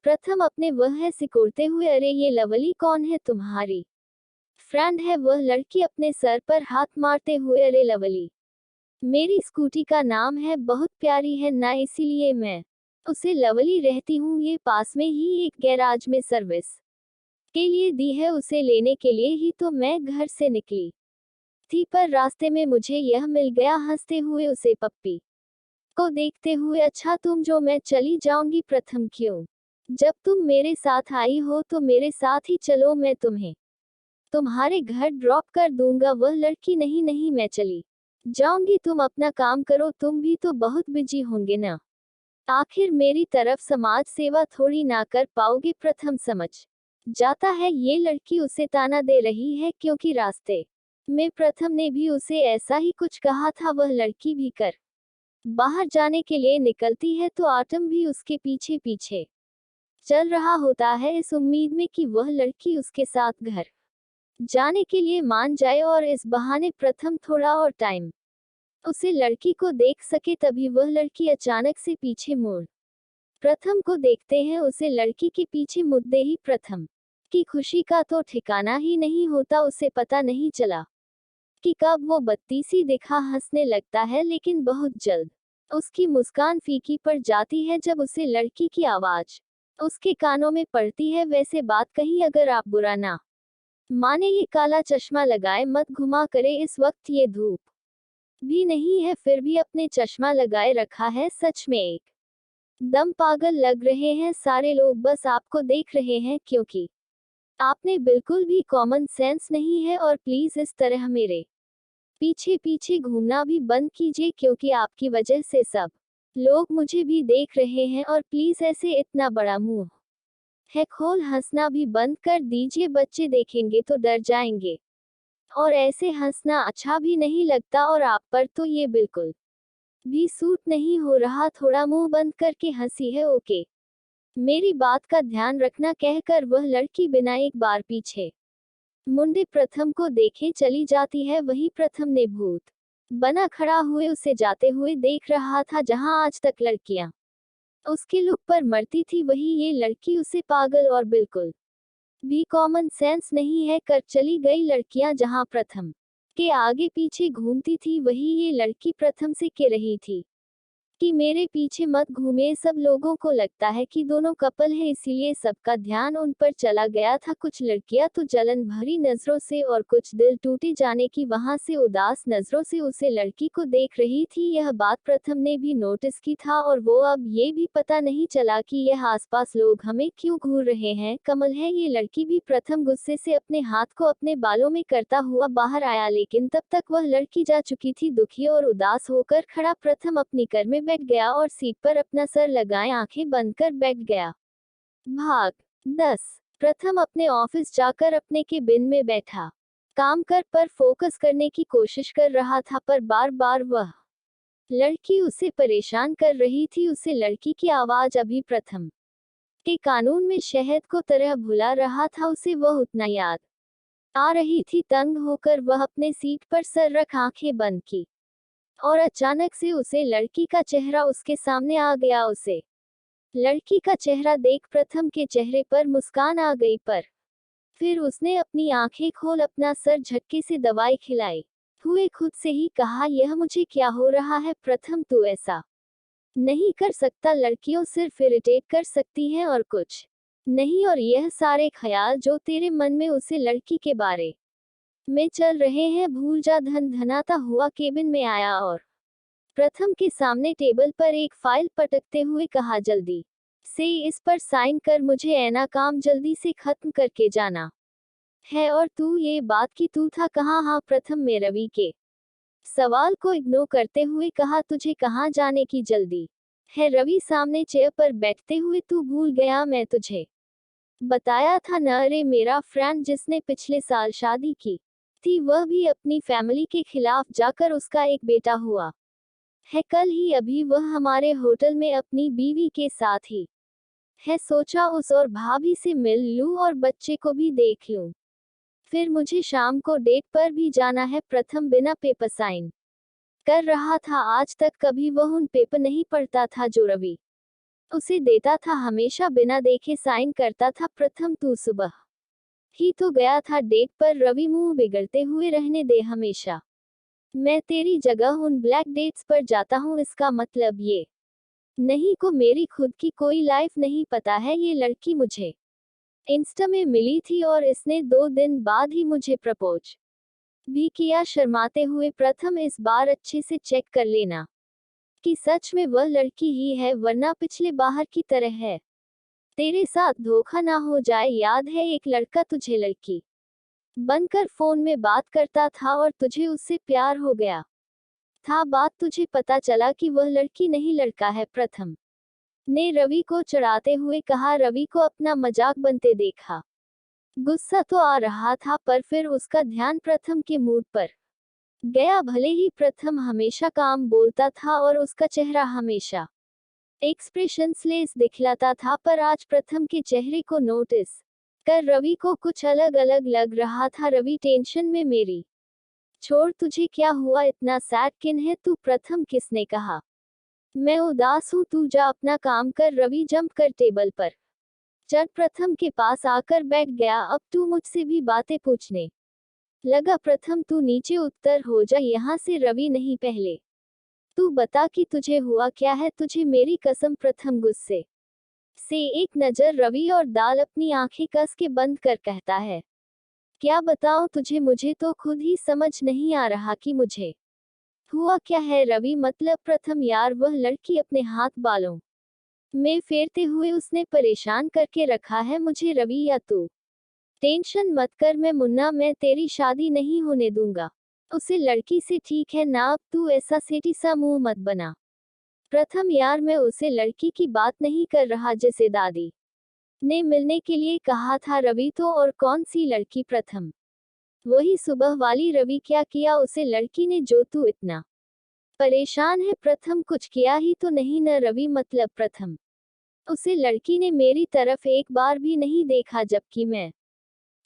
प्रथम अपने वह है सिकोड़ते हुए, अरे ये लवली कौन है? तुम्हारी फ्रेंड है? वह लड़की अपने सर पर हाथ मारते हुए, अरे लवली मेरी स्कूटी का नाम है, बहुत प्यारी है ना, इसीलिए मैं उसे लवली रहती हूँ। ये पास में ही एक गैराज में सर्विस के लिए दी है, उसे लेने के लिए ही तो मैं घर से निकली थी, पर रास्ते में मुझे यह मिल गया। हंसते हुए उसे पप्पी को देखते हुए, अच्छा तुम जो मैं चली जाऊंगी प्रथम, क्यों? जब तुम मेरे साथ आई हो तो मेरे साथ ही चलो, मैं तुम्हें तुम्हारे घर ड्रॉप कर दूंगा। वह लड़की, नहीं नहीं मैं चली जाऊंगी, तुम अपना काम करो, तुम भी तो बहुत बिजी होंगे ना, आखिर मेरी तरफ समाज सेवा थोड़ी ना कर पाओगे। प्रथम समझ जाता है ये लड़की उसे ताना दे रही है, क्योंकि रास्ते में प्रथम ने भी उसे ऐसा ही कुछ कहा था। वह लड़की भी कर बाहर जाने के लिए निकलती है तो आटम भी उसके पीछे पीछे चल रहा होता है, इस उम्मीद में कि वह लड़की उसके साथ घर जाने के लिए मान जाए और इस बहाने प्रथम थोड़ा और टाइम उसे लड़की को देख सके। तभी वह लड़की अचानक से पीछे मुड़ प्रथम को देखते हैं। उसे लड़की के पीछे मुड़ते ही प्रथम की खुशी का तो ठिकाना ही नहीं होता। उसे पता नहीं चला कि कब वो बत्ती सी दिखा हंसने लगता है, लेकिन बहुत जल्द उसकी मुस्कान फीकी पड़ जाती है जब उसे लड़की की आवाज उसके कानों में पड़ती है। वैसे बात कही, अगर आप बुरा ना माने, ये काला चश्मा लगाए मत घुमा करे, इस वक्त ये धूप भी नहीं है फिर भी अपने चश्मा लगाए रखा है। सच में एक दम पागल लग रहे हैं सारे लोग, बस आपको देख रहे हैं, क्योंकि आपने बिल्कुल भी कॉमन सेंस नहीं है। और प्लीज इस तरह मेरे पीछे पीछे घूमना भी बंद कीजिए, क्योंकि आपकी वजह से सब लोग मुझे भी देख रहे हैं। और प्लीज ऐसे इतना बड़ा मुंह है खोल हंसना भी बंद कर दीजिए, बच्चे देखेंगे तो डर जाएंगे, और ऐसे हंसना अच्छा भी नहीं लगता, और आप पर तो ये बिल्कुल भी सूट नहीं हो रहा। थोड़ा मुंह बंद करके हंसी है, ओके? मेरी बात का ध्यान रखना, कहकर वह लड़की बिना एक बार पीछे मुंडे प्रथम को देखे चली जाती है। वही प्रथम ने भूत बना खड़ा हुए उसे जाते हुए देख रहा था। जहां आज तक लड़कियां उसके लुक पर मरती थी, वही ये लड़की उसे पागल और बिल्कुल भी कॉमन सेंस नहीं है कर चली गई। लड़कियां जहां प्रथम के आगे पीछे घूमती थी, वही ये लड़की प्रथम से कह रही थी कि मेरे पीछे मत घूमे। सब लोगों को लगता है कि दोनों कपल है, इसीलिए सबका ध्यान उन पर चला गया था। कुछ लड़कियां तो जलन भरी नजरों से और कुछ दिल टूटे जाने की वहां से उदास नजरों से उसे लड़की को देख रही थी। यह बात प्रथम ने भी नोटिस की था, और वो अब ये भी पता नहीं चला कि यह आसपास लोग हमें क्यों घूर रहे हैं। कमल है ये लड़की भी। प्रथम गुस्से से अपने हाथ को अपने बालों में करता हुआ बाहर आया, लेकिन तब तक वह लड़की जा चुकी थी। दुखी और उदास होकर खड़ा प्रथम अपनी कार में बैठ गया और सीट पर अपना सर लगाए आंखें बंद कर बैठ गया। भाग 10। प्रथम अपने ऑफिस जाकर अपने केबिन में बैठा काम पर फोकस करने की कोशिश कर रहा था, पर बार बार वह लड़की उसे परेशान कर रही थी। उसे लड़की की आवाज अभी प्रथम के कानून में शहद को तरह भुला रहा था। उसे वह उतना याद आ रही थी। तंग होकर वह अपने सीट पर सर रख आंखें बंद की, और अचानक से उसे लड़की का चेहरा उसके सामने आ गया। उसे लड़की का चेहरा देख प्रथम के चेहरे पर मुस्कान आ गई, पर फिर उसने अपनी आंखें खोल अपना सर झटके से दबाए खिलाए हुए खुद से ही कहा, यह मुझे क्या हो रहा है प्रथम, तू ऐसा नहीं कर सकता। लड़कियों सिर्फ इरिटेट कर सकती हैं और कुछ नहीं। और यह सारे ख्याल जो तेरे मन में उसे लड़की के बारे में चल रहे हैं, भूल जा। धन धनाता हुआ केबिन में आया और प्रथम के सामने टेबल पर एक फाइल पटकते हुए कहा, जल्दी से इस पर साइन कर, मुझे ऐना काम जल्दी से खत्म करके जाना है। और तू ये बात की तू था कहाँ? हाँ, प्रथम में रवि के सवाल को इग्नोर करते हुए कहा, तुझे कहाँ जाने की जल्दी है? रवि सामने चेयर पर बैठते हुए, तू भूल गया, मैं तुझे बताया था न, अरे मेरा फ्रेंड जिसने पिछले साल शादी की थी, वह भी अपनी फैमिली के खिलाफ जाकर उसका एक बेटा हुआ है। कल ही अभी वह हमारे होटल में अपनी बीवी के साथ ही है। सोचा उस और भाभी से मिल लूं और बच्चे को भी देख लूं, फिर मुझे शाम को डेट पर भी जाना है। प्रथम बिना पेपर साइन कर रहा था। आज तक कभी वह उन पेपर नहीं पढ़ता था जो रवि उसे देता था, हमेशा बिना देखे साइन करता था। प्रथम तू सुबह ही तो गया था डेट पर। रवि मुंह बिगड़ते हुए, रहने दे, हमेशा मैं तेरी जगह उन ब्लैक डेट्स पर जाता हूँ, इसका मतलब ये नहीं को मेरी खुद की कोई लाइफ नहीं पता है। ये लड़की मुझे इंस्टा में मिली थी और इसने 2 दिन बाद ही मुझे प्रपोज भी किया। शर्माते हुए प्रथम इस बार अच्छे से चेक कर लेना कि सच में वह लड़की ही है, वरना पिछले बाहर की तरह है तेरे साथ धोखा ना हो जाए। याद है एक लड़का तुझे लड़की बनकर फोन में बात करता था और तुझे उससे प्यार हो गया था। बात तुझे पता चला कि वह लड़की नहीं लड़का है। प्रथम ने रवि को चिढ़ाते हुए कहा। रवि को अपना मजाक बनते देखा गुस्सा तो आ रहा था, पर फिर उसका ध्यान प्रथम के मूड पर गया। भले ही प्रथम हमेशा काम बोलता था और उसका चेहरा हमेशा एक्सप्रेशनलेस दिखलाता था, पर आज प्रथम के चेहरे को नोटिस कर रवि को कुछ अलग अलग लग रहा था। रवि टेंशन में मेरी छोड़, तुझे क्या हुआ, इतना सैड किन है तू? प्रथम किसने कहा मैं उदास हूँ, तू जा अपना काम कर। रवि जंप कर टेबल पर चढ़ प्रथम के पास आकर बैठ गया। अब तू मुझसे भी बातें पूछने लगा? प्रथम तू नीचे उतर हो जा यहाँ से। रवि नहीं, पहले तू बता कि तुझे हुआ क्या है, तुझे मेरी कसम। प्रथम गुस्से से एक नजर रवि और दाल अपनी आंखें कस के बंद कर कहता है क्या बताऊं तुझे, मुझे तो खुद ही समझ नहीं आ रहा कि मुझे हुआ क्या है। रवि मतलब प्रथम यार, वह लड़की अपने हाथ बालों में फेरते हुए उसने परेशान करके रखा है मुझे। रवि या तू टेंशन मत कर, मैं मुन्ना, मैं तेरी शादी नहीं होने दूंगा उसे लड़की से, ठीक है ना? अब तू ऐसा सेठी सा मुंह मत बना। प्रथम यार, मैं उसे लड़की की बात नहीं कर रहा जैसे दादी ने मिलने के लिए कहा था। रवि तो और कौन सी लड़की? प्रथम वही सुबह वाली। रवि क्या किया उसे लड़की ने जो तू इतना परेशान है? प्रथम कुछ किया ही तो नहीं न? रवि मतलब प्रथम उसे लड़की ने मेरी तरफ एक बार भी नहीं देखा, जबकि मैं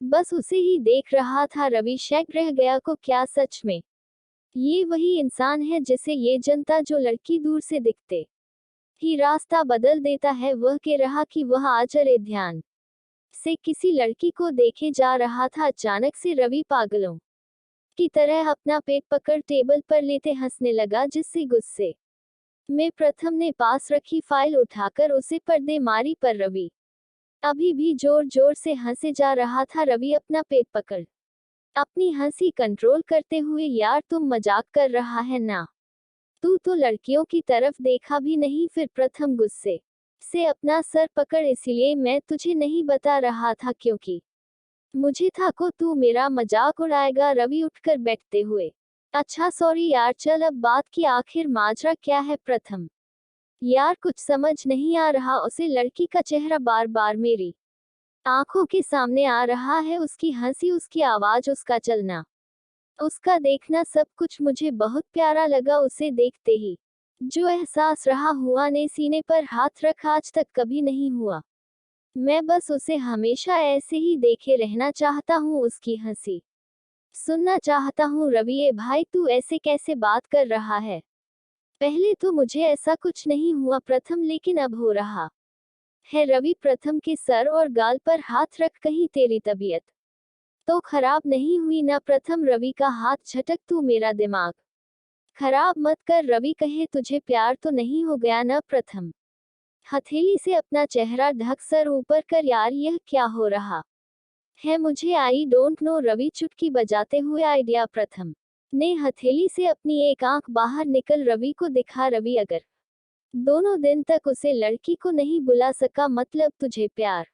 बस उसे ही देख रहा था। रवि शक रह गया को क्या सच में ये वही इंसान है जिसे ये जनता जो लड़की दूर से दिखते ही रास्ता बदल देता है? वह कह रहा कि वह आचरे ध्यान से किसी लड़की को देखे जा रहा था। अचानक से रवि पागलों की तरह अपना पेट पकड़ टेबल पर लेते हंसने लगा, जिससे गुस्से में प्रथम ने पास रखी फाइल उठाकर उसे पर्दे मारी। पर रवि अभी भी जोर जोर से हंसे जा रहा था। रवि अपना पेट पकड़ अपनी हंसी कंट्रोल करते हुए यार तुम मजाक कर रहा है ना? तू तो लड़कियों की तरफ देखा भी नहीं। फिर प्रथम गुस्से से अपना सर पकड़, इसलिए मैं तुझे नहीं बता रहा था क्योंकि मुझे था को तू मेरा मजाक उड़ाएगा। रवि उठकर बैठते हुए अच्छा सॉरी यार, चल अब बात की आखिर माजरा क्या है? प्रथम यार कुछ समझ नहीं आ रहा, उसे लड़की का चेहरा बार बार मेरी आंखों के सामने आ रहा है, उसकी हंसी, उसकी आवाज, उसका चलना, उसका देखना, सब कुछ मुझे बहुत प्यारा लगा। उसे देखते ही जो एहसास रहा हुआ ने सीने पर हाथ रख आज तक कभी नहीं हुआ। मैं बस उसे हमेशा ऐसे ही देखे रहना चाहता हूँ, उसकी हंसी सुनना चाहता हूँ। रवि ए भाई, तू ऐसे कैसे बात कर रहा है? पहले तो मुझे ऐसा कुछ नहीं हुआ प्रथम, लेकिन अब हो रहा है। रवि प्रथम के सर और गाल पर हाथ रख, कहीं तेरी तबीयत तो खराब नहीं हुई ना? प्रथम रवि का हाथ झटक, तू मेरा दिमाग खराब मत कर। रवि कहे तुझे प्यार तो नहीं हो गया ना? प्रथम हथेली से अपना चेहरा ढक सर ऊपर कर, यार यह क्या हो रहा है मुझे? I don't know. रवि चुटकी बजाते हुए आइडिया। प्रथम ने हथेली से अपनी एक आंख बाहर निकल रवि को दिखा। रवि अगर दोनों दिन तक उसे लड़की को नहीं बुला सका मतलब तुझे प्यार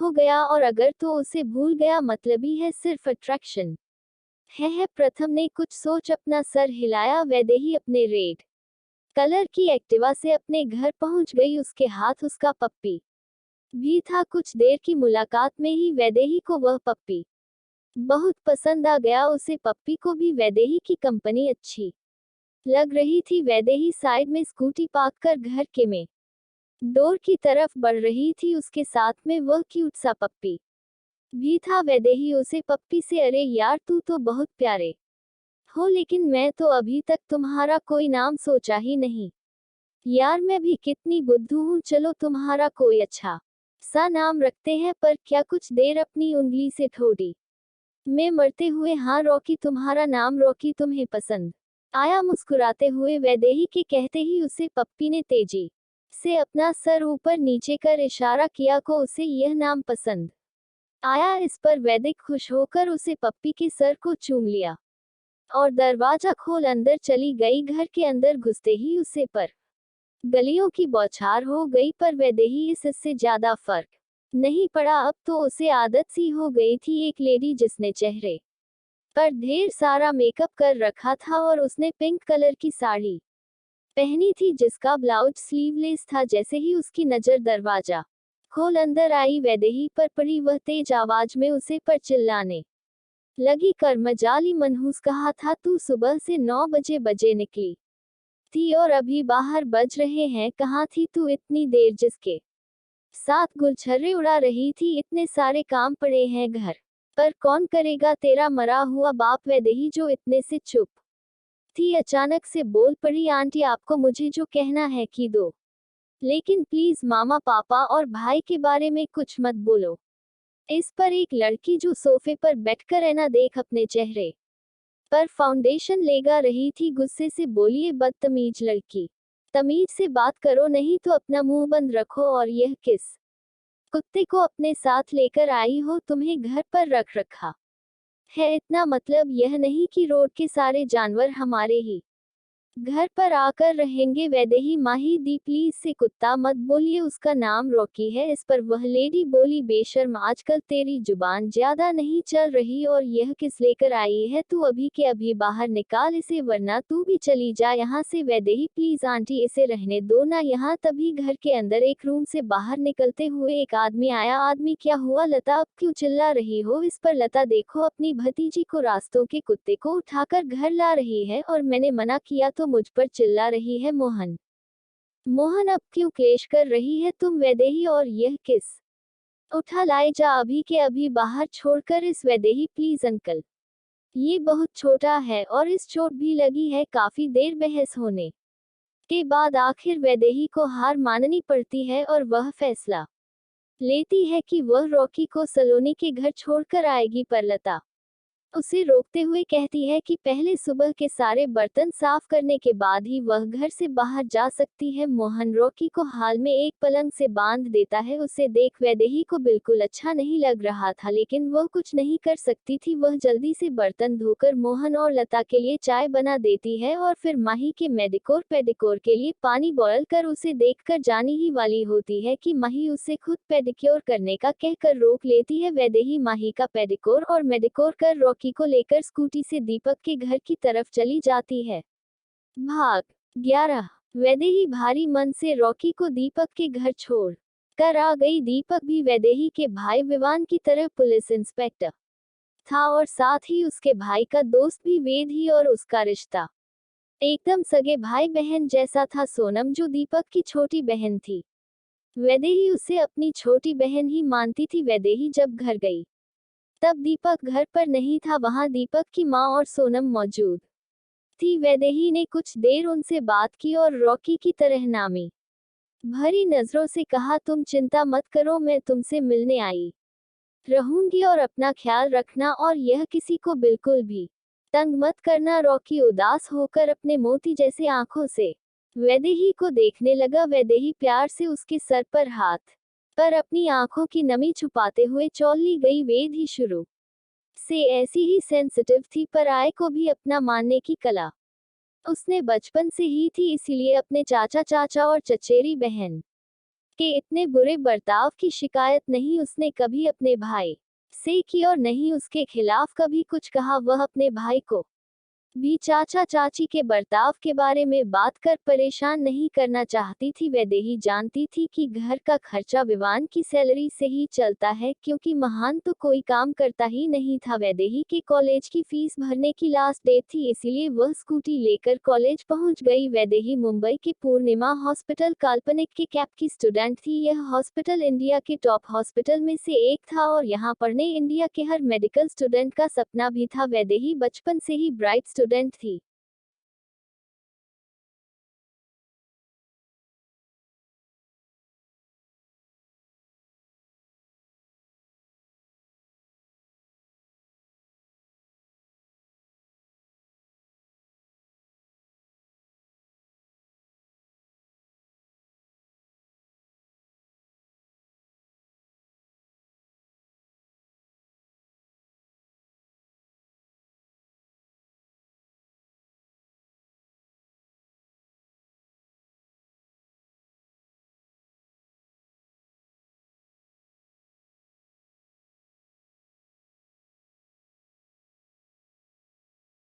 हो गया, और अगर तो उसे भूल गया मतलब ही है सिर्फ अट्रैक्शन है। प्रथम ने कुछ सोच अपना सर हिलाया। वैदेही अपने रेड कलर की एक्टिवा से अपने घर पहुंच गई, उसके हाथ उसका पप्पी भी था। कुछ देर की मुलाकात में ही वैदेही को वह पप्पी बहुत पसंद आ गया। उसे पप्पी को भी वैदेही की कंपनी अच्छी लग रही थी। वैदेही साइड में स्कूटी पार्क कर घर के में डोर की तरफ बढ़ रही थी, उसके साथ में वह क्यूट सा पप्पी भी था। वैदेही उसे पप्पी से अरे यार तू तो बहुत प्यारे हो, लेकिन मैं तो अभी तक तुम्हारा कोई नाम सोचा ही नहीं। यार मैं भी कितनी बुद्धू हूँ, चलो तुम्हारा कोई अच्छा सा नाम रखते हैं। पर क्या कुछ देर अपनी उंगली से ठोड़ी में मरते हुए, हाँ रॉकी, तुम्हारा नाम रॉकी तुम्हें पसंद आया? मुस्कुराते हुए वैदेही के कहते ही उसे पप्पी ने तेजी से अपना सर ऊपर नीचे कर इशारा किया को उसे यह नाम पसंद आया। इस पर वैदिक खुश होकर उसे पप्पी के सर को चूम लिया और दरवाजा खोल अंदर चली गई। घर के अंदर घुसते ही उसे पर गलियों की बौछार हो गई, पर वैदेही इससे ज्यादा फर्क नहीं पड़ा। अब तो उसे आदत सी हो गई थी। एक लेडी जिसने चेहरे पर ढेर सारा मेकअप कर रखा था और उसने पिंक कलर की साड़ी पहनी थी जिसका ब्लाउज स्लीवलेस था। जैसे ही उसकी नजर दरवाजा खोल अंदर आई, वैदेही पर पड़ी। वह तेज आवाज में उसे पर चिल्लाने लगी, कर्मजाली मनहूस, कहा था तू सुबह से 9 बजे निकली थी और अभी बाहर बज रहे हैं। कहाँ थी तू इतनी देर? जिसके साथ गुलछर्रे उड़ा रही थी। इतने सारे काम पड़े हैं घर पर, कौन करेगा? तेरा मरा हुआ बाप। वैदेही जो इतने से चुप थी अचानक से बोल पड़ी, आंटी आपको मुझे जो कहना है कि दो, लेकिन प्लीज मामा पापा और भाई के बारे में कुछ मत बोलो। इस पर एक लड़की जो सोफे पर बैठकर ऐना देख अपने चेहरे पर फाउंडेशन लेगा रही थी, गुस्से से बोली, बदतमीज लड़की, तमीज से बात करो नहीं तो अपना मुंह बंद रखो। और यह किस कुत्ते को अपने साथ लेकर आई हो? तुम्हें घर पर रख रखा है? इतना मतलब यह नहीं कि रोड के सारे जानवर हमारे ही घर पर आकर रहेंगे? वैदेही माही दी, प्लीज से कुत्ता मत बोलिए, उसका नाम रॉकी है। इस पर वह लेडी बोली, बेशर्म, आजकल तेरी जुबान ज्यादा नहीं चल रही। और यह किस लेकर आई है? तू अभी के अभी बाहर निकाल इसे, वरना तू भी चली जा यहाँ से। वैदेही, प्लीज आंटी इसे रहने दो ना यहाँ। तभी घर के अंदर एक रूम से बाहर निकलते हुए एक आदमी आया। आदमी, क्या हुआ लता, अब क्यों चिल्ला रही हो? इस पर लता, देखो अपनी भतीजी को रास्तों के कुत्ते को उठाकर घर ला रही है और मैंने मना किया तो मुझ पर चिल्ला रही है। मोहन, मोहन अब क्यों क्लेश कर रही है तुम? वैदेही, और यह किस उठा लाए जा अभी के अभी बाहर छोड़कर। इस वैदेही, प्लीज अंकल, ये बहुत छोटा है और इस चोट भी लगी है। काफी देर बहस होने के बाद आखिर वैदेही को हार माननी पड़ती है और वह फैसला लेती है कि वह रॉकी को सलोनी के घर छोड़कर आएगी। पर लता उसे रोकते हुए कहती है कि पहले सुबह के सारे बर्तन साफ करने के बाद ही वह घर से बाहर जा सकती है। मोहन रॉकी को हाल में एक पलंग से बांध देता है। उसे देख वैदेही को बिल्कुल अच्छा नहीं लग रहा था, लेकिन वह कुछ नहीं कर सकती थी। वह जल्दी से बर्तन धोकर मोहन और लता के लिए चाय बना देती है और फिर माही के मेडिकोर पेडिकोर के लिए पानी बॉयल कर उसे देखकर जानी ही वाली होती है कि माही उसे खुद पेडिक्योर करने का कहकर रोक लेती है। वैदेही माही का पेडिकोर और मेडिकोर कर रॉकी को लेकर स्कूटी से दीपक के घर की तरफ चली जाती है। भाग 11। वैदेही भारी मन से रॉकी को दीपक के घर छोड़ कर आ गई। दीपक भी वैदेही के भाई विवान की तरह पुलिस इंस्पेक्टर था और साथ ही उसके भाई का दोस्त भी वेद ही, और उसका रिश्ता एकदम सगे भाई बहन जैसा था। सोनम जो दीपक की छोटी बहन थी, वैदेही उसे अपनी छोटी बहन ही मानती थी। वैदेही जब घर गई तब दीपक घर पर नहीं था। वहां दीपक की माँ और सोनम मौजूद थी। वैदेही ने कुछ देर उनसे बात की और रॉकी की तरह नामी भरी नजरों से कहा, तुम चिंता मत करो, मैं तुमसे मिलने आई रहूंगी और अपना ख्याल रखना और यह किसी को बिल्कुल भी तंग मत करना। रॉकी उदास होकर अपने मोती जैसे आंखों से वैदेही को देखने लगा। वैदेही प्यार से उसके सर पर हाथ पर अपनी आंखों की नमी छुपाते हुए चौली गई। वेद ही शुरू से ऐसी ही सेंसिटिव थी, पर आय को भी अपना मानने की कला उसने बचपन से ही थी। इसीलिए अपने चाचा और चचेरी बहन के इतने बुरे बर्ताव की शिकायत नहीं उसने कभी अपने भाई से की और नहीं उसके खिलाफ कभी कुछ कहा। वह अपने भाई को भी चाचा चाची के बर्ताव के बारे में बात कर परेशान नहीं करना चाहती थी। वैदेही जानती थी कि घर का खर्चा विवान की सैलरी से ही चलता है, क्योंकि महान तो कोई काम करता ही नहीं था। वैदेही के कॉलेज की फीस भरने की लास्ट डेट थी, इसलिए वह स्कूटी लेकर कॉलेज पहुंच गई। वैदेही मुंबई के पूर्णिमा हॉस्पिटल काल्पनिक के कैप की स्टूडेंट थी। यह हॉस्पिटल इंडिया के टॉप हॉस्पिटल में से एक था और यहाँ पढ़ने इंडिया के हर मेडिकल स्टूडेंट का सपना भी था। वैदेही बचपन से ही ब्राइट स्टूडेंट थी।